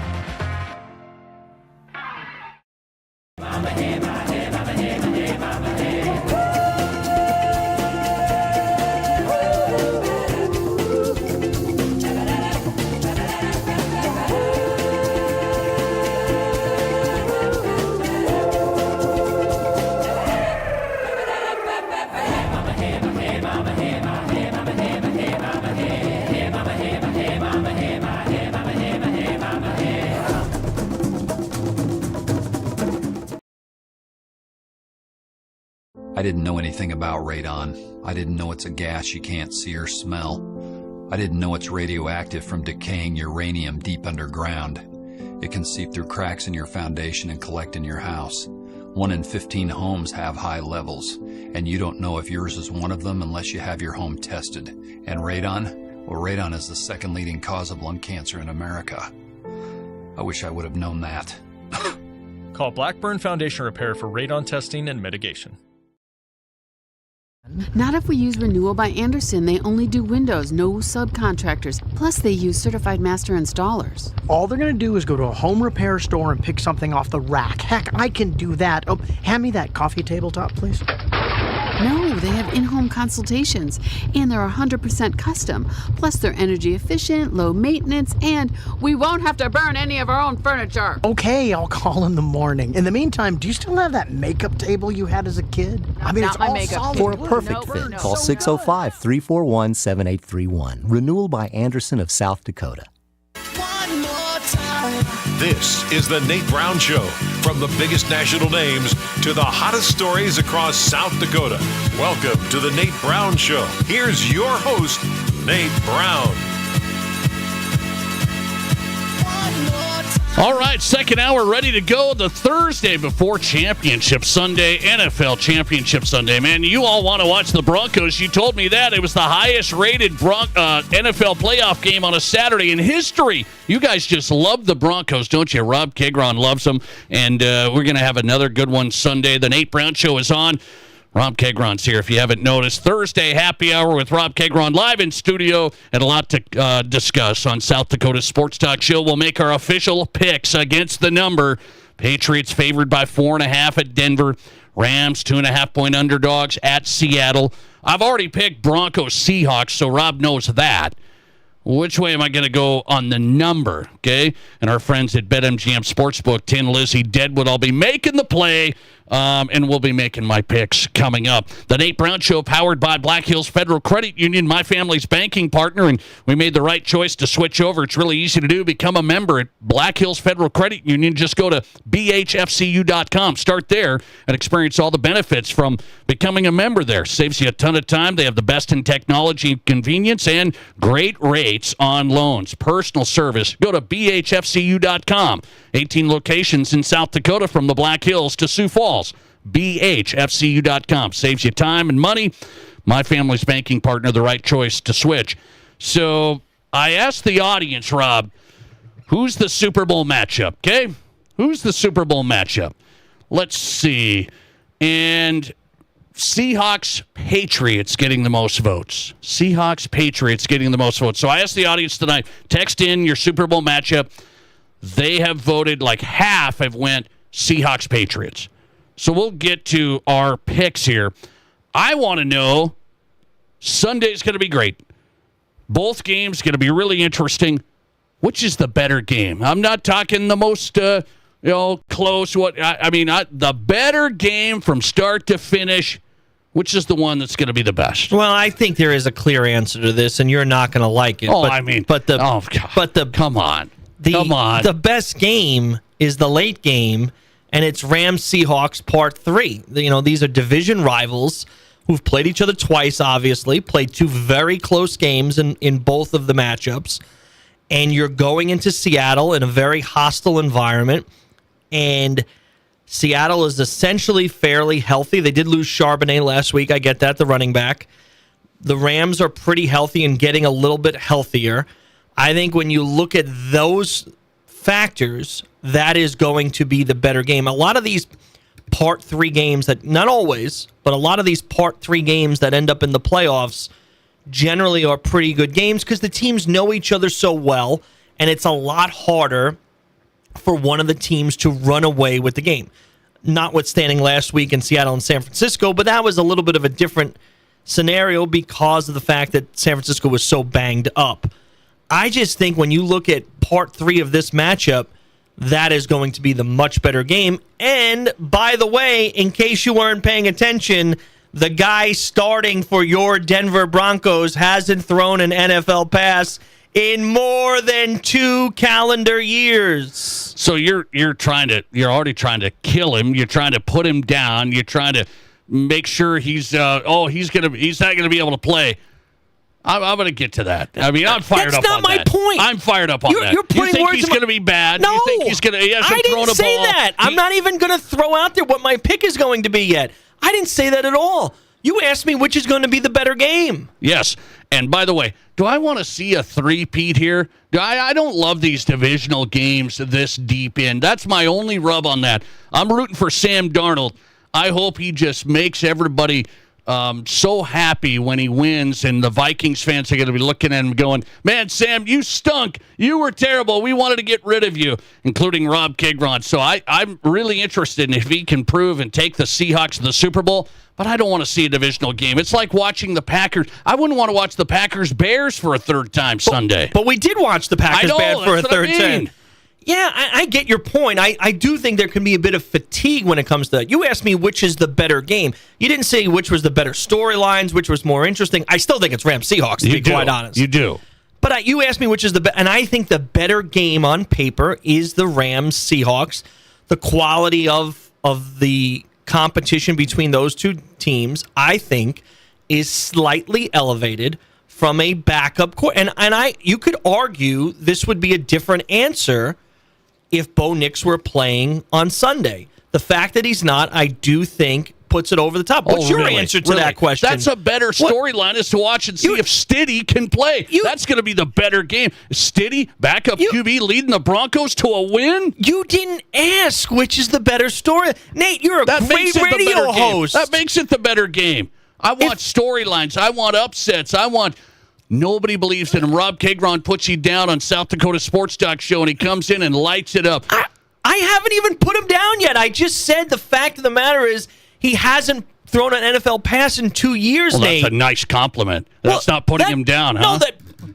I didn't know anything about radon. I didn't know it's a gas you can't see or smell. I didn't know it's radioactive from decaying uranium deep underground. It can seep through cracks in your foundation and collect in your house. 1 in 15 homes have high levels, and you don't know if yours is one of them unless you have your home tested. And radon? Well, radon is the second leading cause of lung cancer in America. I wish I would have known that. Call Blackburn Foundation Repair for radon testing and mitigation. Not if we use Renewal by Andersen. They only do windows, no subcontractors. Plus, they use certified master installers. All they're going to do is go to a home repair store and pick something off the rack. Heck, I can do that. Oh, hand me that coffee tabletop, please. No, they have in-home consultations, and they're 100% custom. Plus, they're energy efficient, low maintenance, and we won't have to burn any of our own furniture. Okay, I'll call in the morning. In the meantime, do you still have that makeup table you had as a kid? I mean, Not it's my all makeup solid table. For a perfect fit, call 605-341-7831. Renewal by Andersen of South Dakota. This is the Nate Brown Show. From the biggest national names to the hottest stories across South Dakota. Welcome to the Nate Brown Show. Here's your host, Nate Brown. All right, second hour ready to go. The Thursday before Championship Sunday, NFL Championship Sunday. Man, you all want to watch the Broncos. You told me that. It was the highest rated NFL playoff game on a Saturday in history. You guys just love the Broncos, don't you? Rob Keighron loves them. And we're going to have another good one Sunday. The Nate Brown Show is on. Rob Keighron's here, if you haven't noticed. Thursday happy hour with Rob Keighron live in studio, and a lot to discuss on South Dakota Sports Talk Show. We'll make our official picks against the number. Patriots favored by 4.5 at Denver. Rams 2.5-point underdogs at Seattle. I've already picked Broncos Seahawks, so Rob knows that. Which way am I going to go on the number? Okay, and our friends at BetMGM Sportsbook, Tin Lizzie, Deadwood, I'll be making the play. And we'll be making my picks coming up. The Nate Brown Show, powered by Black Hills Federal Credit Union, my family's banking partner, and we made the right choice to switch over. It's really easy to do. Become a member at Black Hills Federal Credit Union. Just go to bhfcu.com. Start there and experience all the benefits from becoming a member there. Saves you a ton of time. They have the best in technology and convenience and great rates on loans. Personal service. Go to bhfcu.com. 18 locations in South Dakota, from the Black Hills to Sioux Falls. bhfcu.com. Saves you time and money. My family's banking partner, the right choice to switch. So I asked the audience, Rob, who's the Super Bowl matchup, okay? Who's the Super Bowl matchup? Let's see. And Seahawks-Patriots getting the most votes. Seahawks-Patriots getting the most votes. So I asked the audience tonight, text in your Super Bowl matchup. They have voted, like half have went Seahawks-Patriots. So we'll get to our picks here. I want to know, Sunday's going to be great. Both games going to be really interesting. Which is the better game? I'm not talking the most, close. The better game from start to finish. Which is the one that's going to be the best? Well, I think there is a clear answer to this, and you're not going to like it. Come on. The best game is the late game, and it's Rams-Seahawks Part 3. These are division rivals who've played each other twice, obviously, played two very close games in both of the matchups, and you're going into Seattle in a very hostile environment, and Seattle is essentially fairly healthy. They did lose Charbonnet last week. I get that, the running back. The Rams are pretty healthy and getting a little bit healthier. I think when you look at those factors, that is going to be the better game. A lot of these Part 3 games that, not always, but a lot of these Part 3 games that end up in the playoffs generally are pretty good games because the teams know each other so well, and it's a lot harder for one of the teams to run away with the game. Notwithstanding last week in Seattle and San Francisco, but that was a little bit of a different scenario because of the fact that San Francisco was so banged up. I just think when you look at Part 3 of this matchup, that is going to be the much better game. And, by the way, in case you weren't paying attention, the guy starting for your Denver Broncos hasn't thrown an NFL pass in more than 2 calendar years. So you're already trying to kill him. You're trying to put him down. You're trying to make sure he's not going to be able to play. I'm going to get to that. I mean, I'm fired up on that. That's not my point. I'm fired up on that. You're putting you think words he's going to be bad? No. You think he hasn't I thrown a ball? didn't say that. I'm not even going to throw out there what my pick is going to be yet. I didn't say that at all. You asked me which is going to be the better game. Yes. And by the way, do I want to see a three-peat here? I don't love these divisional games this deep in. That's my only rub on that. I'm rooting for Sam Darnold. I hope he just makes everybody so happy when he wins, and the Vikings fans are going to be looking at him going, man, Sam, you stunk. You were terrible. We wanted to get rid of you, including Rob Keighron. So I'm really interested in if he can prove and take the Seahawks to the Super Bowl, but I don't want to see a divisional game. It's like watching the Packers. I wouldn't want to watch the Packers-Bears for a third time Sunday. But we did watch the Packers-Bears for a third time. Yeah, I get your point. I do think there can be a bit of fatigue when it comes to that. You asked me which is the better game. You didn't say which was the better storylines, which was more interesting. I still think it's Rams-Seahawks, to be quite honest. You do. But you asked me which is the better, and I think the better game on paper is the Rams-Seahawks. The quality of the competition between those two teams, I think, is slightly elevated from a backup core. And you could argue this would be a different answer if Bo Nix were playing on Sunday. The fact that he's not, I do think, puts it over the top. What's your answer to that question? That's a better storyline, is to watch and see if Stiddy can play. That's going to be the better game. Stiddy, backup QB, leading the Broncos to a win? You didn't ask which is the better story. Nate, you're a great radio host. That makes it the better game. I want storylines. I want upsets. Nobody believes in him. Rob Keighron puts you down on South Dakota Sports Talk Show, and he comes in and lights it up. I haven't even put him down yet. I just said the fact of the matter is He hasn't thrown an NFL pass in 2 years, Well, Nate. that's a nice compliment. That's not putting him down, huh? No,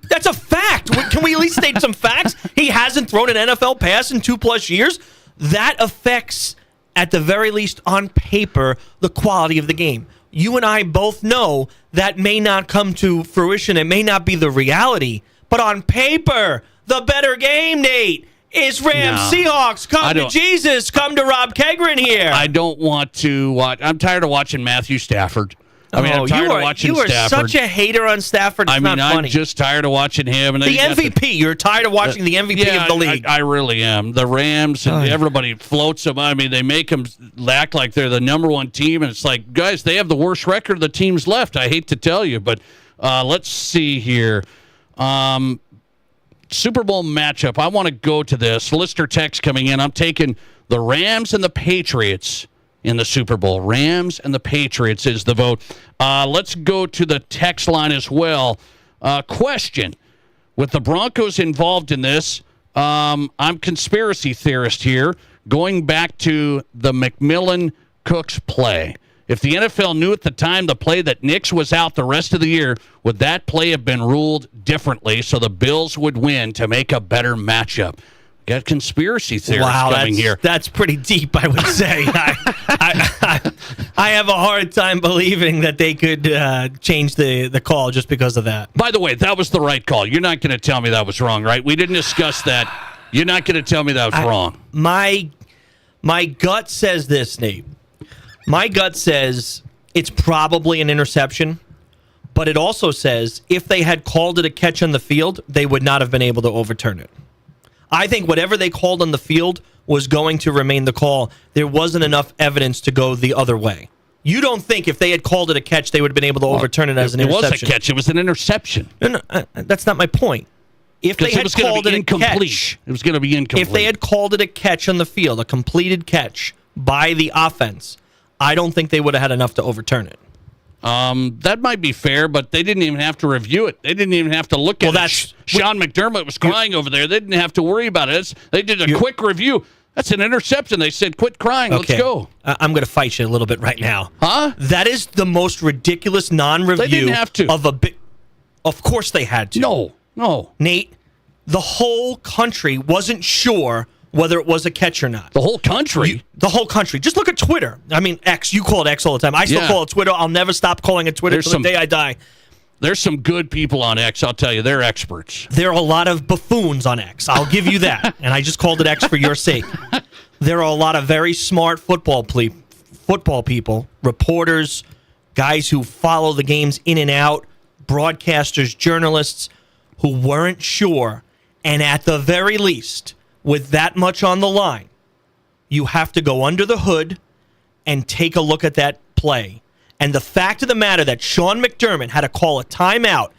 that's a fact. Can we at least state some facts? He hasn't thrown an NFL pass in 2+ years. That affects, at the very least on paper, the quality of the game. You and I both know that may not come to fruition. It may not be the reality. But on paper, the better game, Nate, is Rams Seahawks. Come to Jesus. Come to Rob Keighron here. I don't want to watch. I'm tired of watching Matthew Stafford. I'm tired of watching Stafford. You are such a hater on Stafford. It's not funny. I'm just tired of watching him. And the MVP. You're tired of watching the MVP of the league. I really am. The Rams and everybody floats them. I mean, they make them act like they're the number one team, and it's like, guys, they have the worst record of the teams left. I hate to tell you, but let's see here. Super Bowl matchup. I want to go to this. Listener text coming in. I'm taking the Rams and the Patriots in the Super Bowl. Rams and the Patriots is the vote. Let's go to the text line as well. Question. With the Broncos involved in this, I'm conspiracy theorist here, going back to the McMillan-Cooks play. If the NFL knew at the time the play that Nix was out the rest of the year, would that play have been ruled differently so the Bills would win to make a better matchup? Got conspiracy theorists coming here. That's pretty deep, I would say. I have a hard time believing that they could change the call just because of that. By the way, that was the right call. You're not going to tell me that was wrong, right? We didn't discuss that. You're not going to tell me that was wrong. My gut says this, Nate. My gut says it's probably an interception, but it also says if they had called it a catch on the field, they would not have been able to overturn it. I think whatever they called on the field was going to remain the call. There wasn't enough evidence to go the other way. You don't think if they had called it a catch, they would have been able to overturn it as an interception? It was a catch. It was an interception. No, that's not my point. If they had called it a catch, it was going to be incomplete. If they had called it a catch on the field, a completed catch by the offense, I don't think they would have had enough to overturn it. That might be fair, but they didn't even have to review it. They didn't even have to look at it. Sean McDermott was crying over there. They didn't have to worry about it. They did a quick review. That's an interception. They said, quit crying. Okay. Let's go. I'm going to fight you a little bit right now. Huh? That is the most ridiculous non-review. They didn't have to. Of a bit. Of course they had to. No. Nate, the whole country wasn't sure whether it was a catch or not. The whole country? The whole country. Just look at Twitter. I mean, X. You call it X all the time. I still call it Twitter. I'll never stop calling it Twitter until the day I die. There's some good people on X, I'll tell you. They're experts. There are a lot of buffoons on X. I'll give you that. And I just called it X for your sake. There are a lot of very smart football people, reporters, guys who follow the games in and out, broadcasters, journalists who weren't sure. And at the very least, with that much on the line, you have to go under the hood and take a look at that play. And the fact of the matter that Sean McDermott had to call a timeout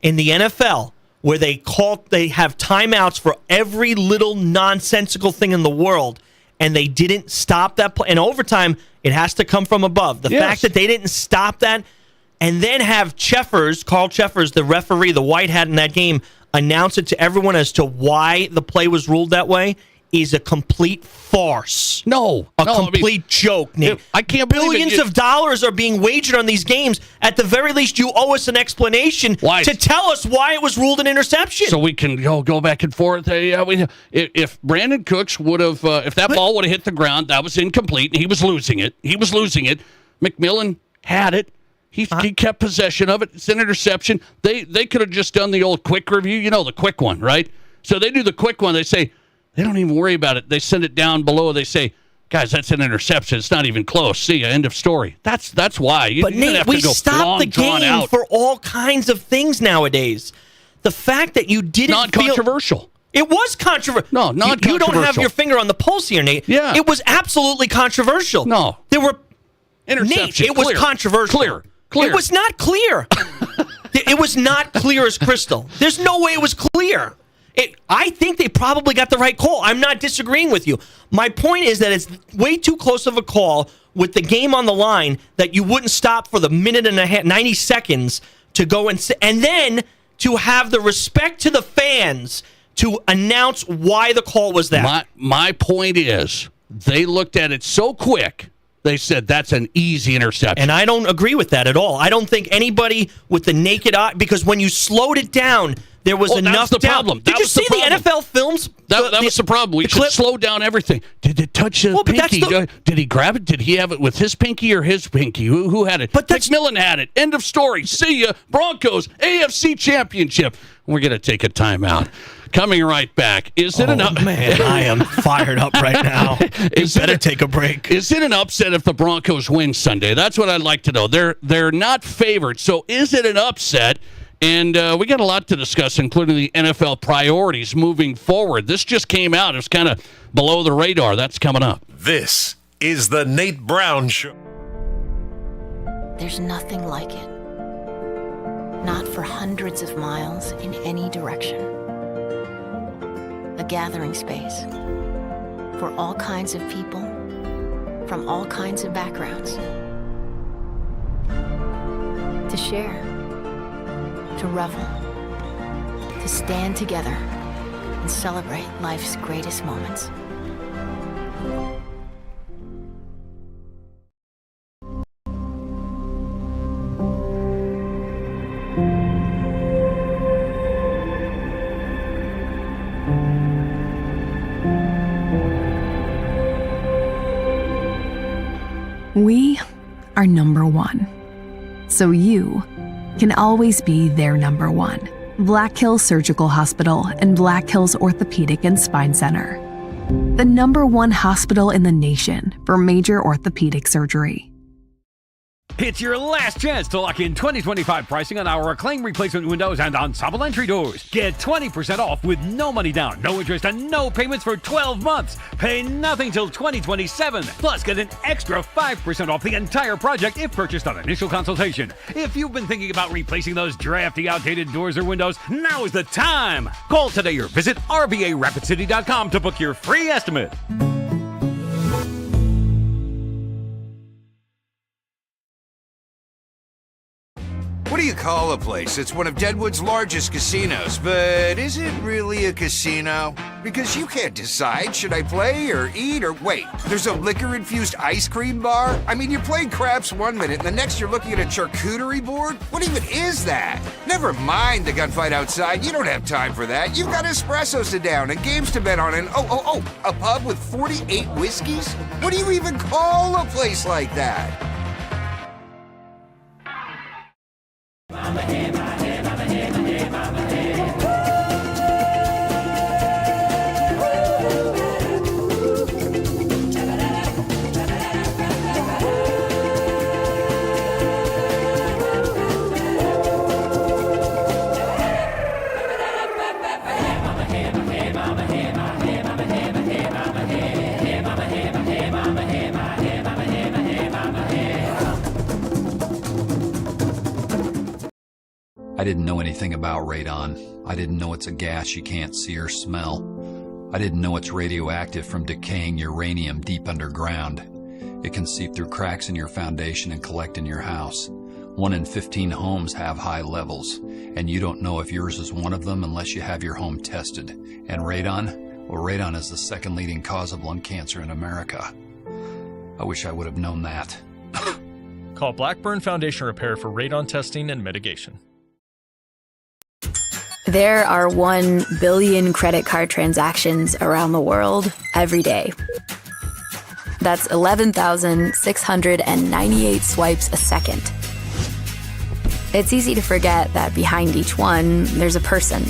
in the NFL where they have timeouts for every little nonsensical thing in the world, and they didn't stop that play. And overtime, it has to come from above. The fact that they didn't stop that and then have Carl Cheffers, the referee, the white hat in that game, announce it to everyone as to why the play was ruled that way is a complete farce. A complete joke, Nick. I can't believe Billions of dollars are being wagered on these games. At the very least, you owe us an explanation to tell us why it was ruled an interception. So we can go back and forth. If Brandon Cooks would have, if that ball would have hit the ground, that was incomplete, and he was losing it. McMillan had it. He kept possession of it. It's an interception. They could have just done the old quick review, the quick one, right? So they do the quick one. They say, they don't even worry about it. They send it down below. They say, guys, that's an interception. It's not even close. See ya. End of story. That's why. But Nate, we stop the game for all kinds of things nowadays. The fact that you didn't non-controversial. It was controversial. No, non-controversial. You don't have your finger on the pulse here, Nate. Yeah. It was absolutely controversial. No. There were interception. Nate, it was controversial. Clear. It was not clear. It was not clear as crystal. There's no way it was clear. I think they probably got the right call. I'm not disagreeing with you. My point is that it's way too close of a call with the game on the line that you wouldn't stop for the minute and a half, 90 seconds to go and then to have the respect to the fans to announce why the call was that. My point is they looked at it so quick They said that's an easy interception. And I don't agree with that at all. I don't think anybody with the naked eye, because when you slowed it down, there was enough the problem. Did you see the NFL films? That was the problem. We should slow down everything. Did it touch his pinky? Did he grab it? Did he have it with his pinky or his pinky? Who had it? McMillan had it. End of story. See ya. Broncos, AFC Championship. We're going to take a timeout. Coming right back. Is it enough? Man, I am fired up right now. Better take a break. Is it an upset if the Broncos win Sunday? That's what I'd like to know. They're not favored, so is it an upset? And we got a lot to discuss, including the NFL priorities moving forward. This just came out. It was kind of below the radar. That's coming up. This is the Nate Brown Show. There's nothing like it. Not for hundreds of miles in any direction. A gathering space for all kinds of people from all kinds of backgrounds. To share, to revel, to stand together and celebrate life's greatest moments. We are number one. So you can always be their number one. Black Hills Surgical Hospital and Black Hills Orthopedic and Spine Center. The number one hospital in the nation for major orthopedic surgery. It's your last chance to lock in 2025 pricing on our reclaimed replacement windows and ensemble entry doors. Get 20% off with no money down, no interest, and no payments for 12 months. Pay nothing till 2027. Plus, get an extra 5% off the entire project if purchased on initial consultation. If you've been thinking about replacing those drafty, outdated doors or windows, now is the time. Call today or visit rbarapidcity.com to book your free estimate. What do you call a place? It's one of Deadwood's largest casinos, but is it really a casino? Because you can't decide, should I play or eat or wait, there's a liquor-infused ice cream bar? I mean, you're playing craps one minute and the next you're looking at a charcuterie board? What even is that? Never mind the gunfight outside, you don't have time for that. You've got espressos to down and games to bet on and a pub with 48 whiskeys? What do you even call a place like that? I didn't know anything about radon. I didn't know it's a gas you can't see or smell. I didn't know it's radioactive from decaying uranium deep underground. It can seep through cracks in your foundation and collect in your house. 1 in 15 homes have high levels, and you don't know if yours is one of them unless you have your home tested. And radon? Well, radon is the second leading cause of lung cancer in America. I wish I would have known that. Call Blackburn Foundation Repair for radon testing and mitigation. There are 1 billion credit card transactions around the world every day. That's 11,698 swipes a second. It's easy to forget that behind each one, there's a person,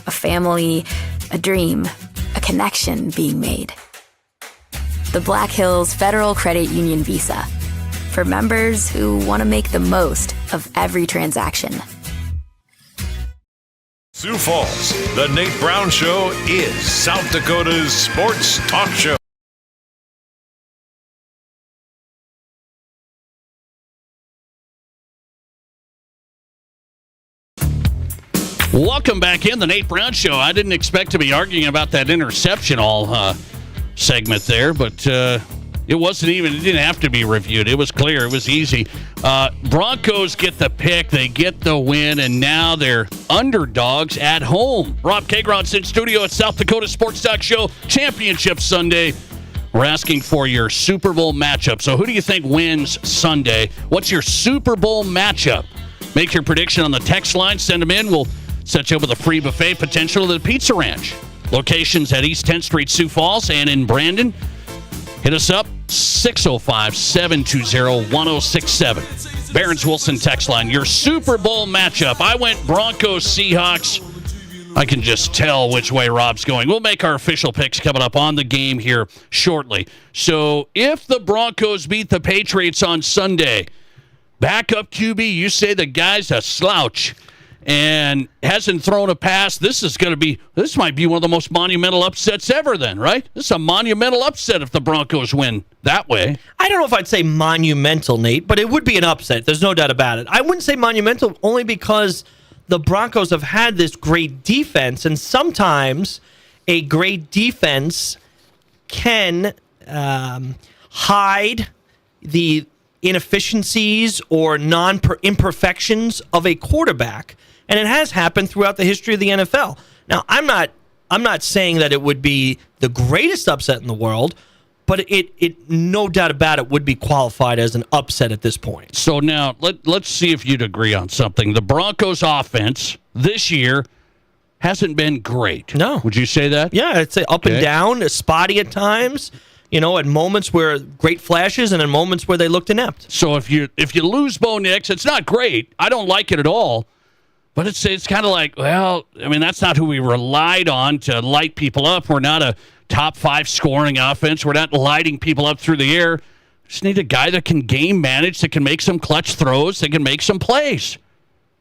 a family, a dream, a connection being made. The Black Hills Federal Credit Union Visa, for members who want to make the most of every transaction. Sioux Falls, the Nate Brown Show is South Dakota's sports talk show. Welcome back in the Nate Brown Show. I didn't expect to be arguing about that interception all segment there, but it didn't have to be reviewed. It was clear. It was easy. Broncos get the pick. They get the win, and now they're underdogs at home. Rob Keighron's in studio at South Dakota Sports Talk Show Championship Sunday. We're asking for your Super Bowl matchup. So who do you think wins Sunday? What's your Super Bowl matchup? Make your prediction on the text line. Send them in. We'll set you up with a free buffet potential at the Pizza Ranch. Locations at East 10th Street, Sioux Falls, and in Brandon. Hit us up, 605-720-1067. Barron's Wilson text line. Your Super Bowl matchup. I went Broncos, Seahawks. I can just tell which way Rob's going. We'll make our official picks coming up on the game here shortly. So if the Broncos beat the Patriots on Sunday, backup QB, you say the guy's a slouch and hasn't thrown a pass. This might be one of the most monumental upsets ever then, right? This is a monumental upset if the Broncos win that way. I don't know if I'd say monumental, Nate, but it would be an upset. There's no doubt about it. I wouldn't say monumental only because the Broncos have had this great defense, and sometimes a great defense can hide the inefficiencies or imperfections of a quarterback, and it has happened throughout the history of the NFL. Now, I'm not saying that it would be the greatest upset in the world, but it no doubt about it would be qualified as an upset at this point. So now let's see if you'd agree on something. The Broncos offense this year hasn't been great. No. Would you say that? Yeah, I'd say up and down, spotty at times. At moments where great flashes and in moments where they looked inept. So if you lose Bo Nix, it's not great. I don't like it at all. But it's kind of like, well, I mean, that's not who we relied on to light people up. We're not a top 5 scoring offense. We're not lighting people up through the air. Just need a guy that can game manage, that can make some clutch throws, that can make some plays.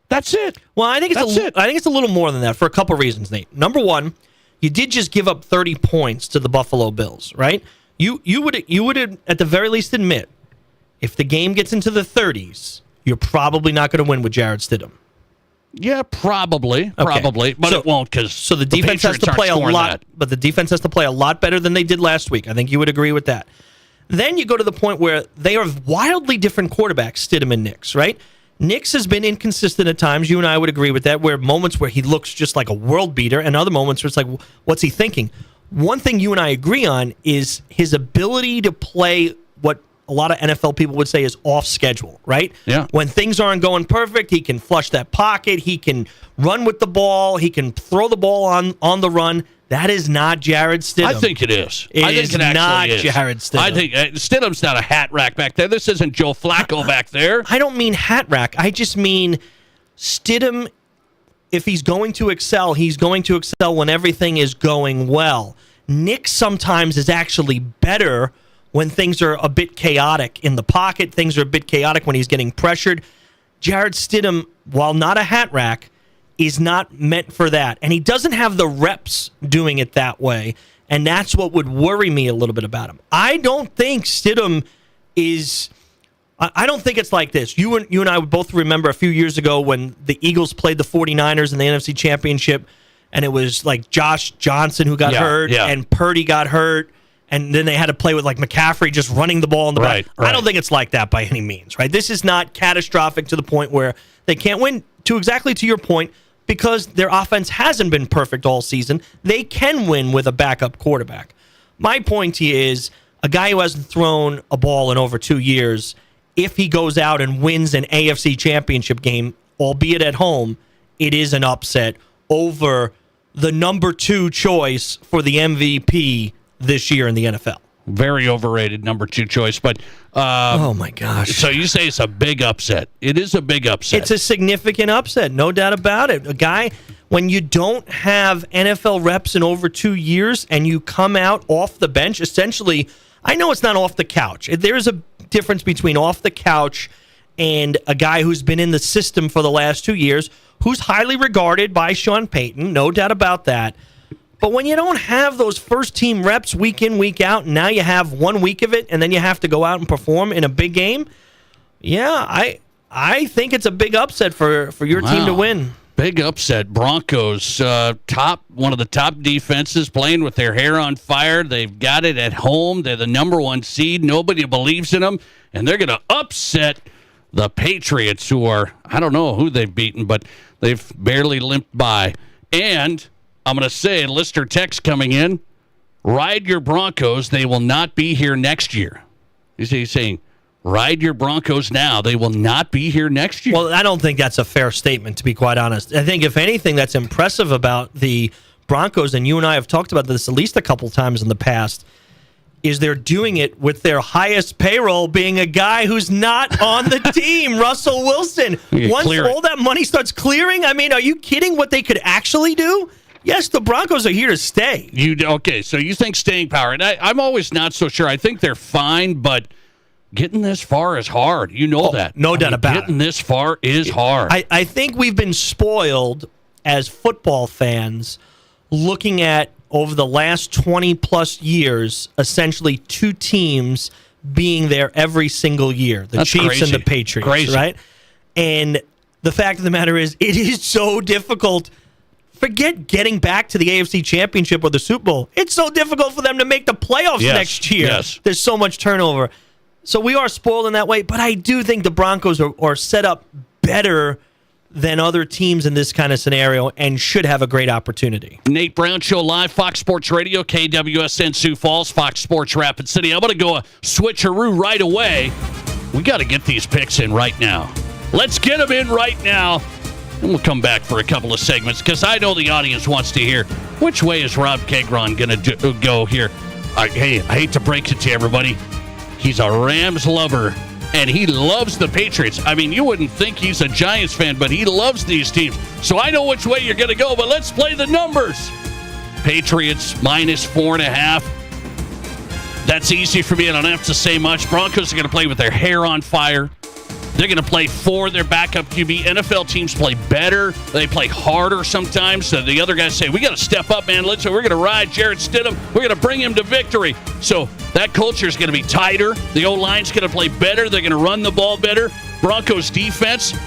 That's it. Well, I think it's a little more than that for a couple reasons, Nate. Number one, you did just give up 30 points to the Buffalo Bills, right? You would at the very least admit if the game gets into the 30s, you're probably not going to win with Jarrett Stidham. Yeah, probably, but it won't because the defense has to play a lot. But the defense has to play a lot better than they did last week. I think you would agree with that. Then you go to the point where they are wildly different quarterbacks, Stidham and Nix, right? Nix has been inconsistent at times. You and I would agree with that. Where moments where he looks just like a world beater, and other moments where it's like, what's he thinking? One thing you and I agree on is his ability to play what a lot of NFL people would say is off schedule, right? Yeah. When things aren't going perfect, he can flush that pocket. He can run with the ball. He can throw the ball on the run. That is not Jarrett Stidham. I think it is. I think it actually is not Jarrett Stidham. I think Stidham's not a hat rack back there. This isn't Joe Flacco back there. I don't mean hat rack. I just mean Stidham, if he's going to excel, he's going to excel when everything is going well. Nick sometimes is actually better when things are a bit chaotic in the pocket. Things are a bit chaotic when he's getting pressured. Jarrett Stidham, while not a hat rack, is not meant for that. And he doesn't have the reps doing it that way. And that's what would worry me a little bit about him. I don't think Stidham is... I don't think it's like this. You and I would both remember a few years ago when the Eagles played the 49ers in the NFC Championship, and it was like Josh Johnson who got hurt, and Purdy got hurt, and then they had to play with like McCaffrey just running the ball in the back. I don't think it's like that by any means, right? This is not catastrophic to the point where they can't win, exactly to your point, because their offense hasn't been perfect all season. They can win with a backup quarterback. My point here is a guy who hasn't thrown a ball in over 2 years, if he goes out and wins an AFC championship game, albeit at home, it is an upset over the number 2 choice for the MVP this year in the NFL. Very overrated number 2 choice, but oh my gosh! So you say it's a big upset? It is a big upset. It's a significant upset, no doubt about it. A guy, when you don't have NFL reps in over 2 years and you come out off the bench, essentially, I know it's not off the couch. There's a difference between off the couch and a guy who's been in the system for the last 2 years, who's highly regarded by Sean Payton, no doubt about that. But when you don't have those first-team reps week in, week out, and now you have 1 week of it, and then you have to go out and perform in a big game, yeah, I think it's a big upset for your team to win. Big upset. Broncos, one of the top defenses, playing with their hair on fire. They've got it at home. They're the number 1 seed. Nobody believes in them, and they're going to upset the Patriots, who are, I don't know who they've beaten, but they've barely limped by. And I'm going to say, listener text coming in, ride your Broncos. They will not be here next year. He's saying, ride your Broncos now. They will not be here next year. Well, I don't think that's a fair statement, to be quite honest. I think, if anything, that's impressive about the Broncos, and you and I have talked about this at least a couple times in the past, is they're doing it with their highest payroll being a guy who's not on the team, Russell Wilson. Once all that money starts clearing, I mean, are you kidding what they could actually do? Yes, the Broncos are here to stay. Okay, so you think staying power. And I'm always not so sure. I think they're fine, but getting this far is hard. You know that. No doubt about it. Getting this far is hard. I think we've been spoiled as football fans looking at, over the last 20-plus years, essentially two teams being there every single year, the Chiefs crazy. and the Patriots, right? And the fact of the matter is, it is so difficult. Forget getting back to the AFC Championship or the Super Bowl. It's so difficult for them to make the playoffs next year. Yes. There's so much turnover. So we are spoiled in that way, but I do think the Broncos are set up better than other teams in this kind of scenario and should have a great opportunity. Nate Brown Show live, Fox Sports Radio, KWSN Sioux Falls, Fox Sports Rapid City. I'm going to go a switcheroo right away. We got to get these picks in right now. Let's get them in right now. And we'll come back for a couple of segments because I know the audience wants to hear which way is Rob Keighron going to go here. Hey, I hate to break it to everybody. He's a Rams lover. And he loves the Patriots. I mean, you wouldn't think he's a Giants fan, but he loves these teams. So I know which way you're going to go, but let's play the numbers. Patriots -4.5. That's easy for me. I don't have to say much. Broncos are going to play with their hair on fire. They're going to play for their backup QB. NFL teams play better. They play harder sometimes. So the other guys say, we got to step up, man. We're going to ride Jarrett Stidham. We're going to bring him to victory. So that culture is going to be tighter. The O-line's going to play better. They're going to run the ball better. Broncos defense, I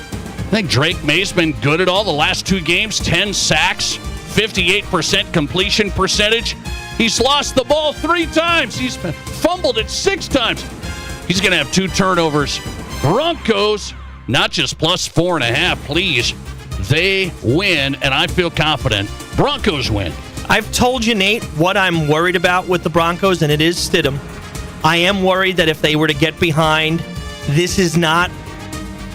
think Drake May's been good at all the last 2 games. 10 sacks, 58% completion percentage. He's lost the ball 3 times. He's fumbled it 6 times. He's going to have 2 turnovers. Broncos, not just +4.5, please. They win, and I feel confident. Broncos win. I've told you, Nate, what I'm worried about with the Broncos, and it is Stidham. I am worried that if they were to get behind, this is not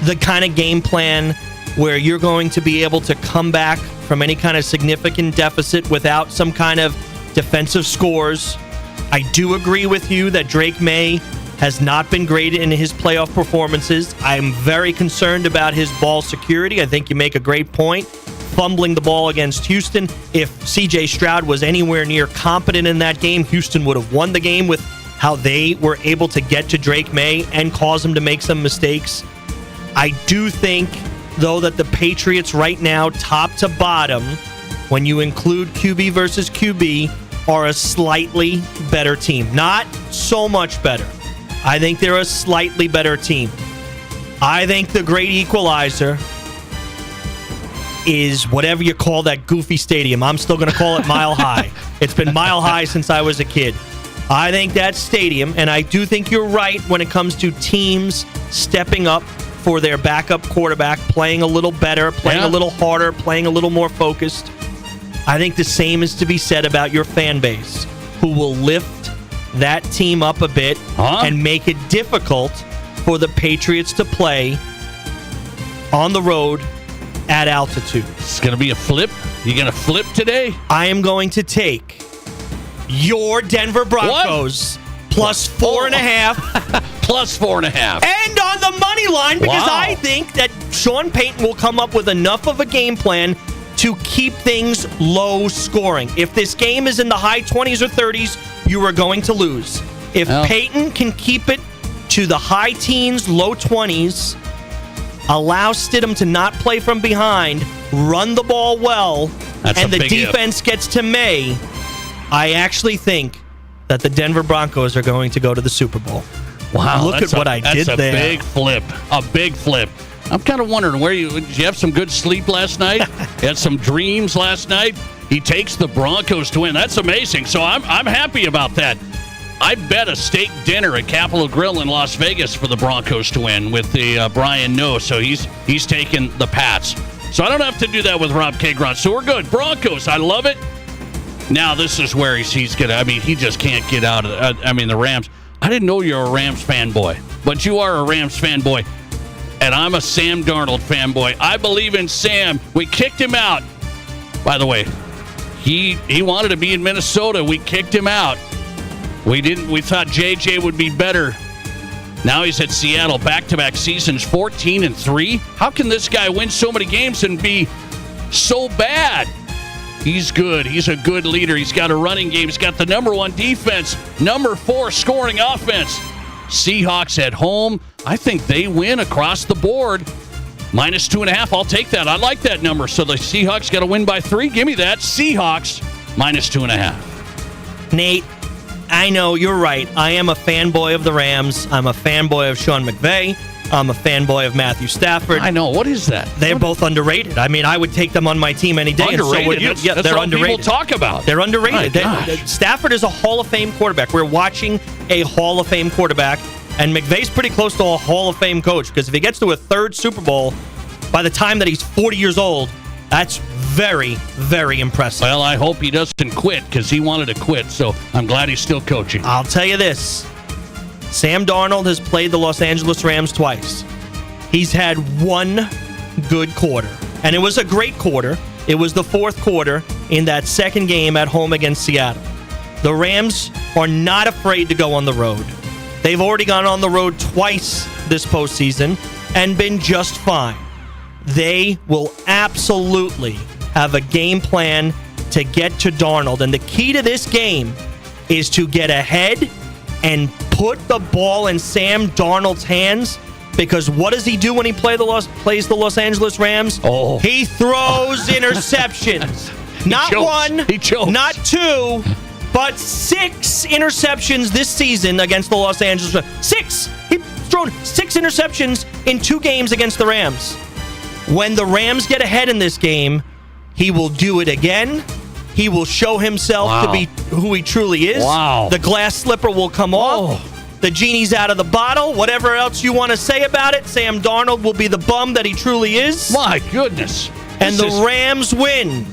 the kind of game plan where you're going to be able to come back from any kind of significant deficit without some kind of defensive scores. I do agree with you that Drake May has not been great in his playoff performances. I'm very concerned about his ball security. I think you make a great point. Fumbling the ball against Houston. If C.J. Stroud was anywhere near competent in that game, Houston would have won the game with how they were able to get to Drake May and cause him to make some mistakes. I do think, though, that the Patriots right now, top to bottom, when you include QB versus QB, are a slightly better team. Not so much better. I think they're a slightly better team. I think the great equalizer is whatever you call that goofy stadium. I'm still going to call it Mile High. It's been Mile High since I was a kid. I think that stadium, and I do think you're right when it comes to teams stepping up for their backup quarterback, playing a little better, playing a little harder, playing a little more focused. I think the same is to be said about your fan base, who will lift that team up a bit and make it difficult for the Patriots to play on the road at altitude. It's going to be a flip. You going to flip today? I am going to take your Denver Broncos +4.5. +4.5. And on the money line, because I think that Sean Payton will come up with enough of a game plan to keep things low scoring. If this game is in the high 20s or 30s, you are going to lose. If Payton can keep it to the high teens, low 20s, allow Stidham to not play from behind, run the ball well, and the defense gets to May, I actually think that the Denver Broncos are going to go to the Super Bowl. Wow. Look at what I did there. That's a big flip. A big flip. I'm kind of wondering, did you have some good sleep last night? You had some dreams last night? He takes the Broncos to win. That's amazing. So I'm happy about that. I bet a steak dinner at Capitol Grill in Las Vegas for the Broncos to win with the Brian No. So he's taking the Pats. So I don't have to do that with Rob Keighron. So we're good. Broncos, I love it. Now this is where he's gonna. I mean, he just can't get out of. The Rams. I didn't know you're a Rams fanboy, but you are a Rams fanboy, and I'm a Sam Darnold fanboy. I believe in Sam. We kicked him out. By the way, he wanted to be in Minnesota. We kicked him out. We didn't. We thought JJ would be better. Now he's at Seattle. Back-to-back seasons, 14-3. How can this guy win so many games and be so bad? He's good. He's a good leader. He's got a running game. He's got the number 1 defense, number 4 scoring offense. Seahawks at home. I think they win across the board. -2.5. I'll take that. I like that number. So the Seahawks got to win by 3. Give me that. Seahawks -2.5. Nate, I know you're right. I am a fanboy of the Rams. I'm a fanboy of Sean McVay. I'm a fanboy of Matthew Stafford. I know. What is that? They're both underrated. I mean, I would take them on my team any day. Underrated? And so would you. That's they're all underrated. people talk about. They're underrated. My gosh. Stafford is a Hall of Fame quarterback. We're watching a Hall of Fame quarterback, and McVay's pretty close to a Hall of Fame coach, because if he gets to a 3rd Super Bowl by the time that he's 40 years old, that's very, very impressive. Well, I hope he doesn't quit, because he wanted to quit, so I'm glad he's still coaching. I'll tell you this. Sam Darnold has played the Los Angeles Rams twice. He's had 1 good quarter, and it was a great quarter. It was the 4th quarter in that second game at home against Seattle. The Rams are not afraid to go on the road. They've already gone on the road twice this postseason and been just fine. They will absolutely have a game plan to get to Darnold. And the key to this game is to get ahead and put the ball in Sam Darnold's hands. Because what does he do when he plays the Los Angeles Rams? Oh. He throws interceptions. Not chokes. 1, He chokes. not 2, but 6 interceptions this season against the Los Angeles Rams. 6! He's thrown 6 interceptions in 2 games against the Rams. When the Rams get ahead in this game, he will do it again. He will show himself to be who he truly is. Wow. The glass slipper will come off. The genie's out of the bottle. Whatever else you want to say about it, Sam Darnold will be the bum that he truly is. My goodness. And the Rams win.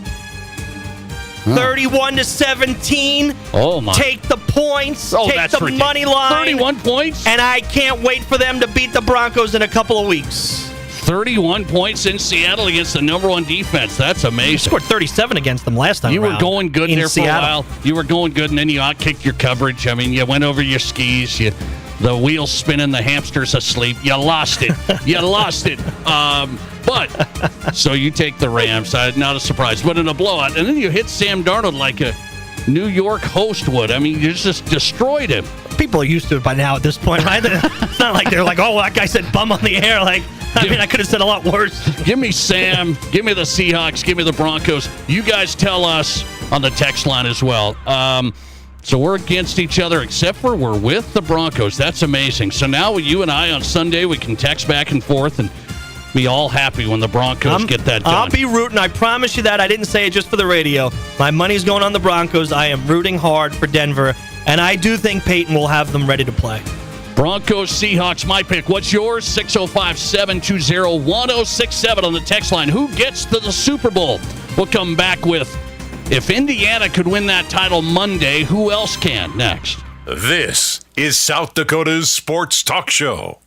31-17. Oh, my. Take the points. Take that's the ridiculous. money line. 31 points? And I can't wait for them to beat the Broncos in a couple of weeks. 31 points in Seattle against the number 1 defense. That's amazing. You scored 37 against them last time You were going good there for a while. You were going good, and then you outkicked your coverage. I mean, you went over your skis. The wheels spinning, the hamster's asleep. You lost it. You lost it. But, so you take the Rams. Not a surprise. But in a blowout. And then you hit Sam Darnold like a New York host would. I mean, you just destroyed him. People are used to it by now at this point, right? It's not like they're like, oh, that guy said bum on the air. Like, I mean, I could have said a lot worse. Give me Sam. Give me the Seahawks. Give me the Broncos. You guys tell us on the text line as well. So we're against each other, except for we're with the Broncos. That's amazing. So now with you and I on Sunday, we can text back and forth and be all happy when the Broncos get that done. I'll be rooting. I promise you that. I didn't say it just for the radio. My money's going on the Broncos. I am rooting hard for Denver, and I do think Peyton will have them ready to play. Broncos, Seahawks, my pick. What's yours? 605-720-1067 on the text line. Who gets to the Super Bowl? We'll come back with, if Indiana could win that title Monday, who else can? Next. This is South Dakota's Sports Talk Show.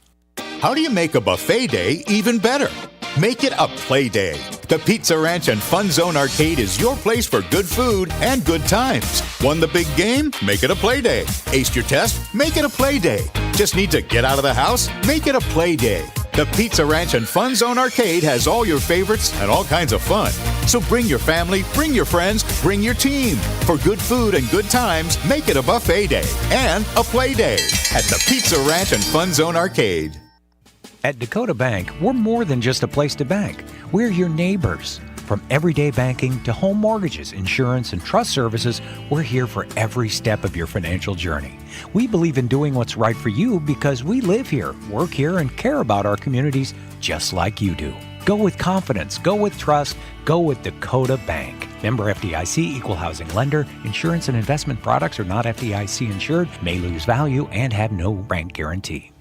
How do you make a buffet day even better? Make it a play day. The Pizza Ranch and Fun Zone Arcade is your place for good food and good times. Won the big game? Make it a play day. Aced your test? Make it a play day. Just need to get out of the house? Make it a play day. The Pizza Ranch and Fun Zone Arcade has all your favorites and all kinds of fun. So bring your family, bring your friends, bring your team. For good food and good times, make it a buffet day and a play day at the Pizza Ranch and Fun Zone Arcade. At Dakota Bank, we're more than just a place to bank. We're your neighbors. From everyday banking to home mortgages, insurance, and trust services, we're here for every step of your financial journey. We believe in doing what's right for you because we live here, work here, and care about our communities just like you do. Go with confidence, go with trust, go with Dakota Bank. Member FDIC, equal housing lender. Insurance and investment products are not FDIC insured, may lose value, and have no bank guarantee.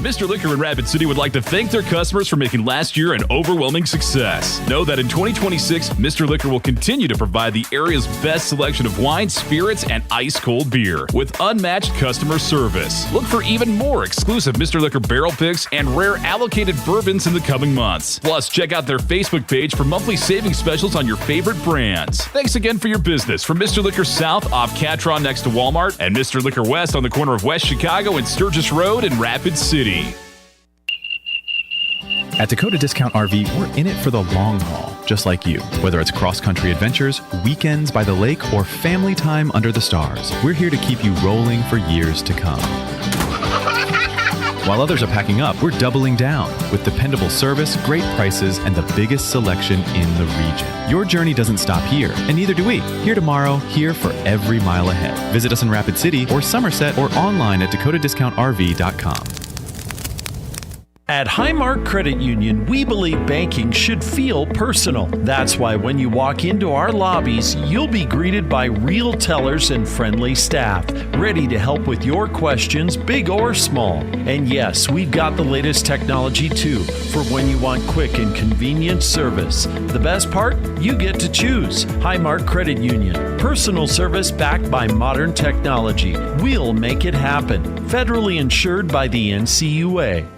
Mr. Liquor in Rapid City would like to thank their customers for making last year an overwhelming success. Know that in 2026, Mr. Liquor will continue to provide the area's best selection of wine, spirits, and ice-cold beer with unmatched customer service. Look for even more exclusive Mr. Liquor barrel picks and rare allocated bourbons in the coming months. Plus, check out their Facebook page for monthly savings specials on your favorite brands. Thanks again for your business from Mr. Liquor South off Catron next to Walmart and Mr. Liquor West on the corner of West Chicago and Sturgis Road in Rapid City. At Dakota Discount RV, we're in it for the long haul, just like you. Whether it's cross-country adventures, weekends by the lake, or family time under the stars, we're here to keep you rolling for years to come. While others are packing up, we're doubling down with dependable service, great prices, and the biggest selection in the region. Your journey doesn't stop here, and neither do we. Here tomorrow, here for every mile ahead. Visit us in Rapid City or Somerset or online at dakotadiscountrv.com. At Highmark Credit Union, we believe banking should feel personal. That's why when you walk into our lobbies, you'll be greeted by real tellers and friendly staff, ready to help with your questions, big or small. And yes, we've got the latest technology too, for when you want quick and convenient service. The best part? You get to choose. Highmark Credit Union. Personal service backed by modern technology. We'll make it happen. Federally insured by the NCUA.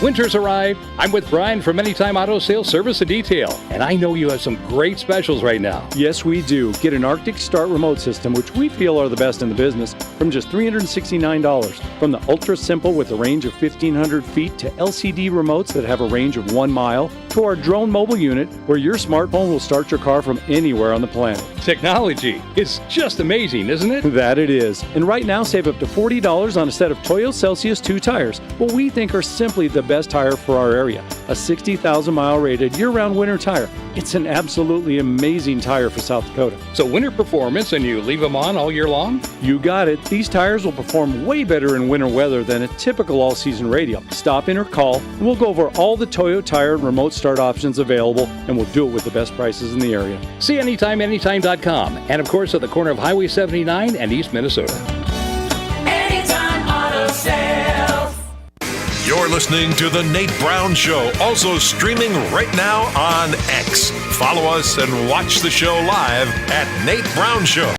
Winter's arrived. I'm with Brian from Anytime Auto Sales Service and Detail, and I know you have some great specials right now. Yes, we do. Get an Arctic Start remote system, which we feel are the best in the business, from just $369. From the Ultra Simple with a range of 1,500 feet to LCD remotes that have a range of 1 mile, to our drone mobile unit, where your smartphone will start your car from anywhere on the planet. Technology is just amazing, isn't it? That it is. And right now, save up to $40 on a set of Toyo Celsius 2 tires, what we think are simply the best tire for our area. A 60,000 mile rated year-round winter tire. It's an absolutely amazing tire for South Dakota. So winter performance, and you leave them on all year long? You got it. These tires will perform way better in winter weather than a typical all-season radio. Stop in or call, and we'll go over all the Toyo tire and remote start options available, and we'll do it with the best prices in the area. See anytime.com, and of course at the corner of Highway 79 and East Minnesota. Anytime Auto Sales. You're listening to The Nate Brown Show, also streaming right now on X. Follow us and watch the show live at Nate Brown Show.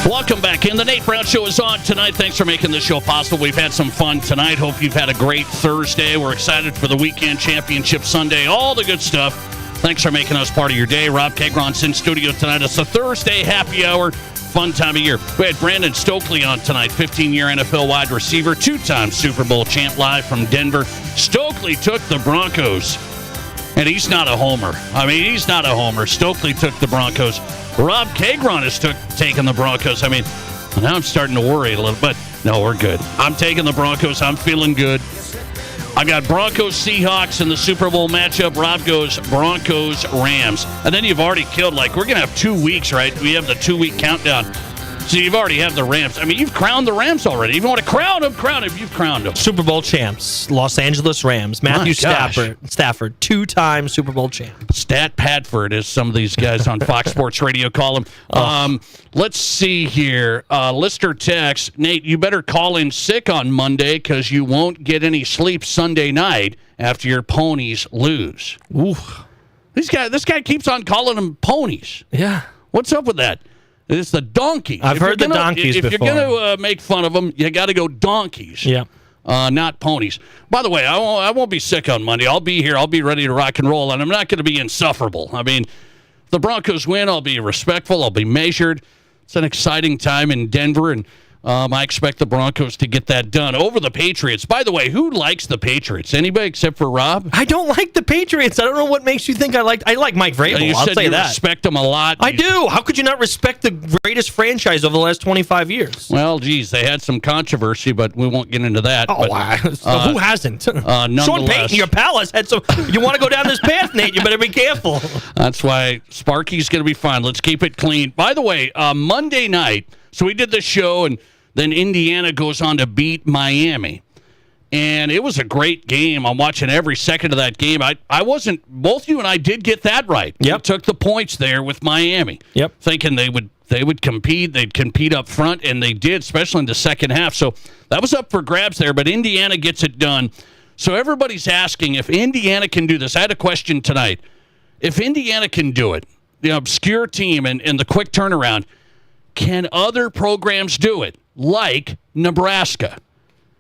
Welcome back in. The Nate Brown Show is on tonight. Thanks for making this show possible. We've had some fun tonight. Hope you've had a great Thursday. We're excited for the weekend championship Sunday. All the good stuff. Thanks for making us part of your day. Rob Keighron's in studio tonight. It's a Thursday happy hour. Fun time of year. We had Brandon Stokley on tonight, 15-year NFL wide receiver, 2-time Super Bowl champ, live from Denver. Stokley took the Broncos, and he's not a homer. I mean, he's not a homer. Stokley took the Broncos. Rob Keighron is taking the Broncos. I mean, now I'm starting to worry a little, but no, we're good. I'm taking the Broncos. I'm feeling good. I got Broncos-Seahawks in the Super Bowl matchup. Rob goes Broncos-Rams. And then you've already killed, like, we're going to have 2 weeks, right? We have the 2-week countdown. So you've already have the Rams. I mean, you've crowned the Rams already. If you want to crown them, you've crowned them. Super Bowl champs, Los Angeles Rams. Matthew Stafford, 2-time Super Bowl champ. Stat Patford, as some of these guys on Fox Sports Radio call him. Let's see here. Lister text, Nate, you better call in sick on Monday because you won't get any sleep Sunday night after your ponies lose. Ooh. This guy keeps on calling them ponies. Yeah. What's up with that? It's the donkeys. I've heard the donkeys before. If you're going to make fun of them, you got to go donkeys. Yeah. Not ponies. By the way, I won't be sick on Monday. I'll be here. I'll be ready to rock and roll, and I'm not going to be insufferable. I mean, if the Broncos win, I'll be respectful. I'll be measured. It's an exciting time in Denver, and I expect the Broncos to get that done over the Patriots. By the way, who likes the Patriots? Anybody except for Rob? I don't like the Patriots. I don't know what makes you think I like Mike Vrabel. You I'll said say you that. Respect him a lot. I do. How could you not respect the greatest franchise over the last 25 years? Well, geez, they had some controversy, but we won't get into that. Oh, but, who hasn't? Nonetheless. Sean Payton, your palace, had some. You want to go down this path, Nate? You better be careful. That's why Sparky's going to be fine. Let's keep it clean. By the way, Monday night, so we did this show, and then Indiana goes on to beat Miami. And it was a great game. I'm watching every second of that game. Both you and I did get that right. Yep. We took the points there with Miami. Yep. Thinking they would compete. They'd compete up front, and they did, especially in the second half. So that was up for grabs there, but Indiana gets it done. So everybody's asking if Indiana can do this. I had a question tonight. If Indiana can do it, the obscure team and the quick turnaround, can other programs do it, like Nebraska?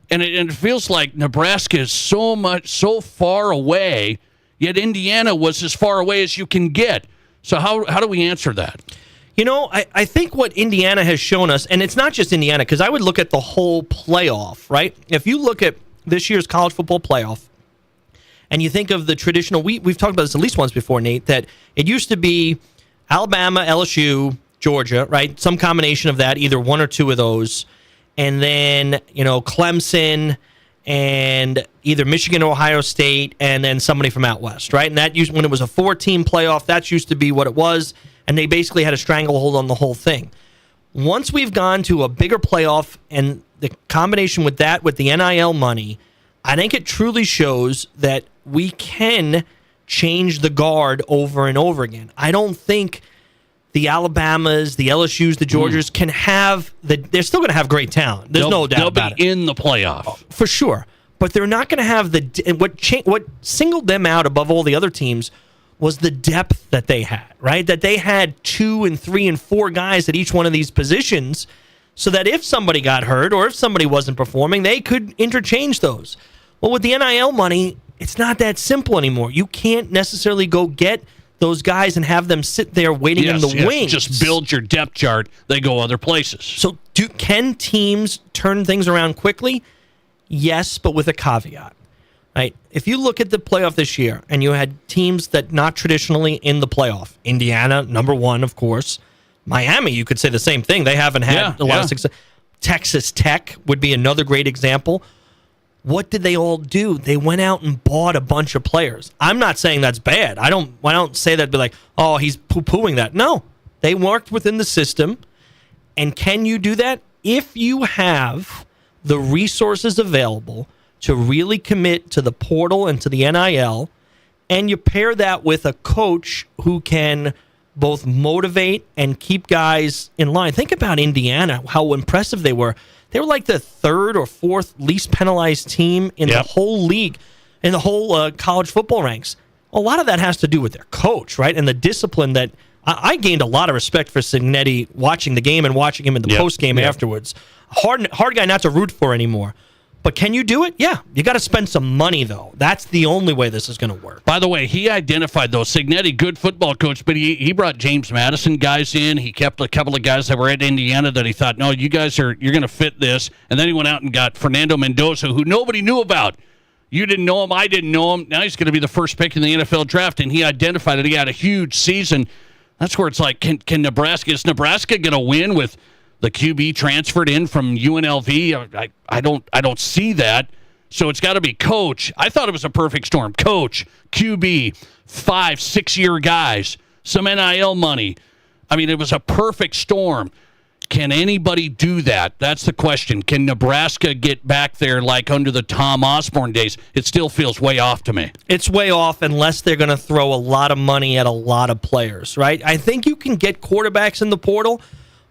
And it feels like Nebraska is so far away, yet Indiana was as far away as you can get. So how do we answer that? I think what Indiana has shown us, and it's not just Indiana, because I would look at the whole playoff, right? If you look at this year's college football playoff, and you think of the traditional, we've talked about this at least once before, Nate, that it used to be Alabama, LSU, Georgia, right? Some combination of that, either one or two of those. And then, Clemson and either Michigan or Ohio State, and then somebody from out west, right? And that when it was a 4-team playoff, that used to be what it was, and they basically had a stranglehold on the whole thing. Once we've gone to a bigger playoff, and the combination with that, with the NIL money, I think it truly shows that we can change the guard over and over again. I don't think the Alabamas, the LSUs, the Georgias can have they're still going to have great talent. There's no doubt about it. They'll be in the playoff. For sure. But they're not going to have what singled them out above all the other teams was the depth that they had, right? That they had 2 and 3 and 4 guys at each one of these positions, so that if somebody got hurt or if somebody wasn't performing, they could interchange those. Well, with the NIL money, it's not that simple anymore. You can't necessarily go get those guys and have them sit there waiting in the wings. Just build your depth chart. They go other places. So can teams turn things around quickly? Yes, but with a caveat. Right? If you look at the playoff this year and you had teams that not traditionally in the playoff, Indiana, number 1, of course. Miami, you could say the same thing. They haven't had a lot of success. Texas Tech would be another great example. What did they all do? They went out and bought a bunch of players. I'm not saying that's bad. I don't say that, be like, oh, he's poo-pooing that. No, they worked within the system. And can you do that? If you have the resources available to really commit to the portal and to the NIL, and you pair that with a coach who can both motivate and keep guys in line. Think about Indiana, how impressive they were. They were like the 3rd or 4th least penalized team in the whole league, in the whole college football ranks. A lot of that has to do with their coach, right? And the discipline that I gained a lot of respect for Signetti watching the game and watching him in the post game afterwards. Hard guy not to root for anymore. But can you do it? Yeah. You got to spend some money, though. That's the only way this is going to work. By the way, he identified, though, Signetti, good football coach, but he brought James Madison guys in. He kept a couple of guys that were at Indiana that he thought, no, you're going to fit this. And then he went out and got Fernando Mendoza, who nobody knew about. You didn't know him. I didn't know him. Now he's going to be the first pick in the NFL draft, and he identified that he had a huge season. That's where it's like, is Nebraska going to win with the QB transferred in from UNLV? I don't see that. So it's got to be coach. I thought it was a perfect storm. Coach, QB, 5-6-year guys, some NIL money. I mean, it was a perfect storm. Can anybody do that? That's the question. Can Nebraska get back there like under the Tom Osborne days? It still feels way off to me. It's way off unless they're going to throw a lot of money at a lot of players, right? I think you can get quarterbacks in the portal,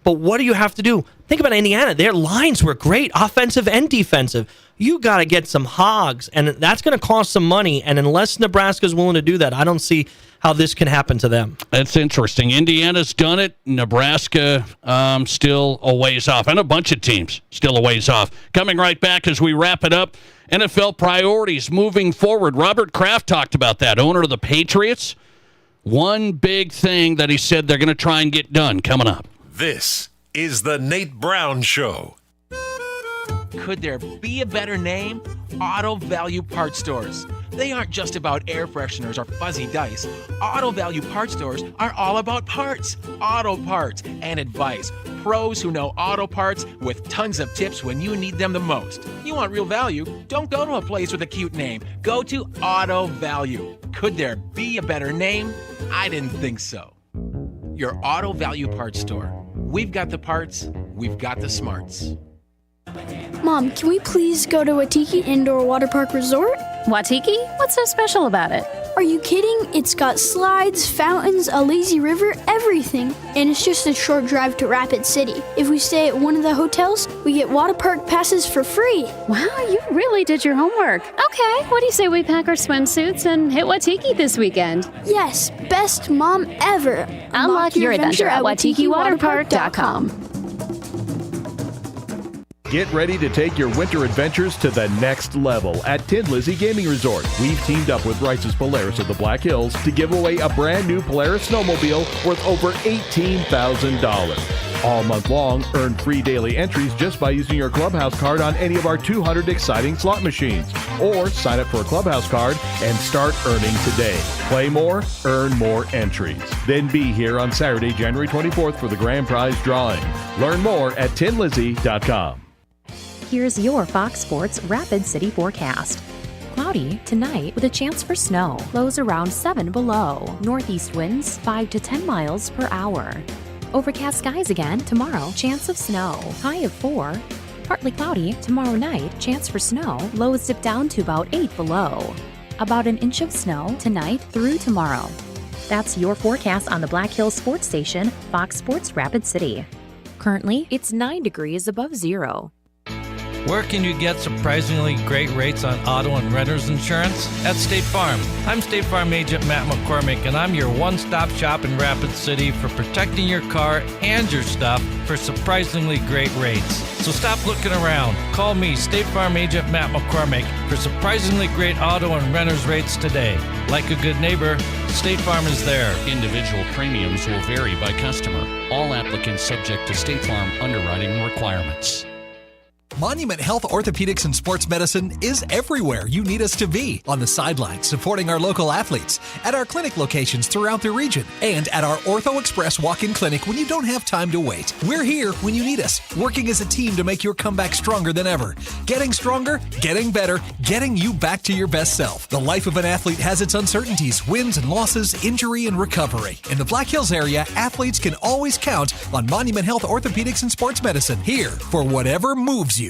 but what do you have to do? Think about Indiana. Their lines were great, offensive and defensive. You got to get some hogs, and that's going to cost some money. And unless Nebraska's willing to do that, I don't see how this can happen to them. That's interesting. Indiana's done it. Nebraska still a ways off. And a bunch of teams still a ways off. Coming right back as we wrap it up, NFL priorities moving forward. Robert Kraft talked about that, owner of the Patriots. One big thing that he said they're going to try and get done coming up. This is the Nate Brown Show. Could there be a better name? Auto Value Parts Stores. They aren't just about air fresheners or fuzzy dice. Auto Value Parts Stores are all about parts, auto parts, and advice. Pros who know auto parts with tons of tips when you need them the most. You want real value? Don't go to a place with a cute name. Go to Auto Value. Could there be a better name? I didn't think so. Your Auto Value Parts Store. We've got the parts, we've got the smarts. Mom, can we please go to Watiki Indoor Water Park Resort? Watiki? What's so special about it? Are you kidding? It's got slides, fountains, a lazy river, everything. And it's just a short drive to Rapid City. If we stay at one of the hotels, we get water park passes for free. Wow, you really did your homework. Okay, what do you say we pack our swimsuits and hit Watiki this weekend? Yes, best mom ever. Unlock your adventure at WatikiWaterPark.com. Get ready to take your winter adventures to the next level at Tin Lizzy Gaming Resort. We've teamed up with Rice's Polaris of the Black Hills to give away a brand new Polaris snowmobile worth over $18,000. All month long, earn free daily entries just by using your Clubhouse card on any of our 200 exciting slot machines. Or sign up for a Clubhouse card and start earning today. Play more, earn more entries. Then be here on Saturday, January 24th for the grand prize drawing. Learn more at tinlizzy.com. Here's your Fox Sports Rapid City forecast. Cloudy tonight with a chance for snow. Lows around 7 below. Northeast winds 5 to 10 miles per hour. Overcast skies again tomorrow. Chance of snow. High of 4. Partly cloudy tomorrow night. Chance for snow. Lows dip down to about 8 below. About an inch of snow tonight through tomorrow. That's your forecast on the Black Hills Sports Station, Fox Sports Rapid City. Currently, it's 9 degrees above zero. Where can you get surprisingly great rates on auto and renter's insurance? At State Farm. I'm State Farm Agent Matt McCormick, and I'm your one-stop shop in Rapid City for protecting your car and your stuff for surprisingly great rates. So stop looking around. Call me, State Farm Agent Matt McCormick, for surprisingly great auto and renter's rates today. Like a good neighbor, State Farm is there. Individual premiums will vary by customer. All applicants subject to State Farm underwriting requirements. Monument Health Orthopedics and Sports Medicine is everywhere you need us to be. On the sidelines, supporting our local athletes, at our clinic locations throughout the region, and at our Ortho Express walk-in clinic when you don't have time to wait. We're here when you need us, working as a team to make your comeback stronger than ever. Getting stronger, getting better, getting you back to your best self. The life of an athlete has its uncertainties, wins and losses, injury and recovery. In the Black Hills area, athletes can always count on Monument Health Orthopedics and Sports Medicine, here for whatever moves you.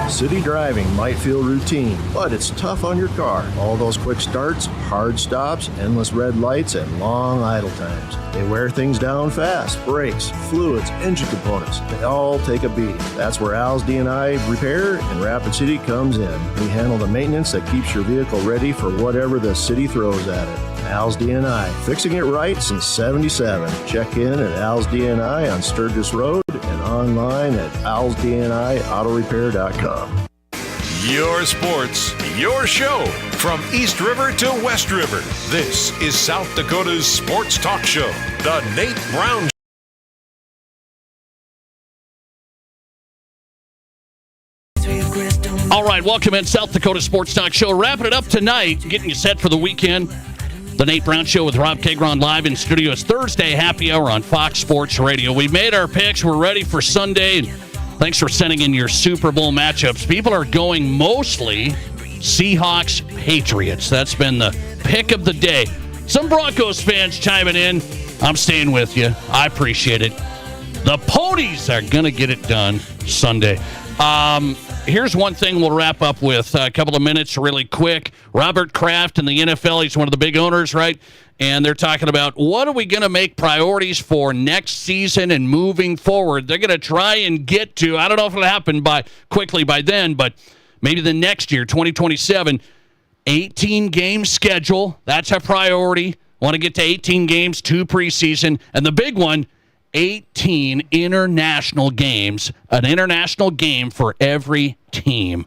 City driving might feel routine, but it's tough on your car. All those quick starts, hard stops, endless red lights, and long idle times. They wear things down fast. Brakes, fluids, engine components, they all take a beating. That's where Al's D&I Repair in Rapid City comes in. We handle the maintenance that keeps your vehicle ready for whatever the city throws at it. Al's D&I, fixing it right since 77. Check in at Al's D&I on Sturgis Road and online at alsdniautorepair.com. Your sports, your show. From East River to West River, this is South Dakota's sports talk show, The Nate Brown Show. All right, welcome in South Dakota Sports Talk Show. Wrapping it up tonight, getting you set for the weekend. The Nate Brown Show with Rob Keighron live in studio. It's Thursday happy hour on Fox Sports Radio. We made our picks. We're ready for Sunday. And thanks for sending in your Super Bowl matchups. People are going mostly Seahawks Patriots. That's been the pick of the day. Some Broncos fans chiming in. I'm staying with you. I appreciate it. The Ponies are going to get it done Sunday. Here's one thing we'll wrap up with. A couple of minutes really quick. Robert Kraft in the NFL, he's one of the big owners, right? And they're talking about what are we going to make priorities for next season and moving forward. They're going to try and get to, I don't know if it'll happen quickly by then, but maybe the next year, 2027, 18-game schedule. That's a priority. Want to get to 18 games, 2 preseason. And the big one, 18 international games, an international game for every team.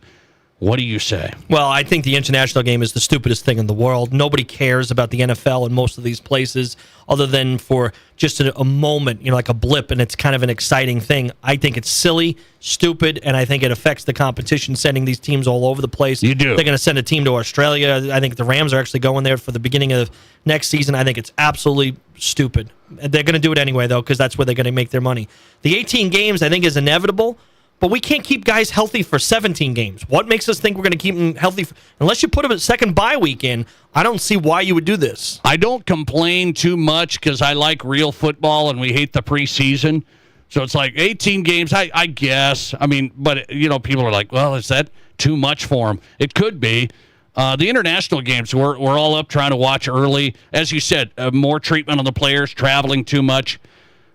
What do you say? Well, I think the international game is the stupidest thing in the world. Nobody cares about the NFL in most of these places other than for just a moment, like a blip, and it's kind of an exciting thing. I think it's silly, stupid, and I think it affects the competition, sending these teams all over the place. You do. They're going to send a team to Australia. I think the Rams are actually going there for the beginning of next season. I think it's absolutely stupid. They're going to do it anyway, though, because that's where they're going to make their money. The 18 games, I think, is inevitable. But we can't keep guys healthy for 17 games. What makes us think we're going to keep them healthy? Unless you put them a second bye week in, I don't see why you would do this. I don't complain too much because I like real football and we hate the preseason. So it's like 18 games, I guess. I mean, but, people are like, well, is that too much for them? It could be. The international games, we're all up trying to watch early. As you said, more treatment on the players, traveling too much.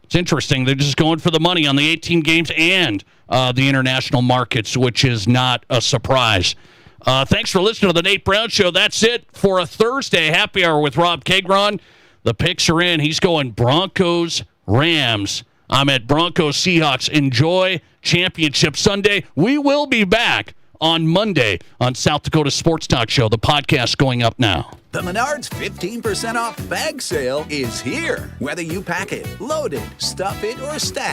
It's interesting. They're just going for the money on the 18 games and the international markets, which is not a surprise. Thanks for listening to the Nate Brown Show. That's it for a Thursday happy hour with Rob Keighron. The picks are in. He's going Broncos, Rams. I'm at Broncos, Seahawks. Enjoy Championship Sunday. We will be back on Monday on South Dakota Sports Talk Show. The podcast going up now. The Menards 15% off bag sale is here. Whether you pack it, load it, stuff it, or stack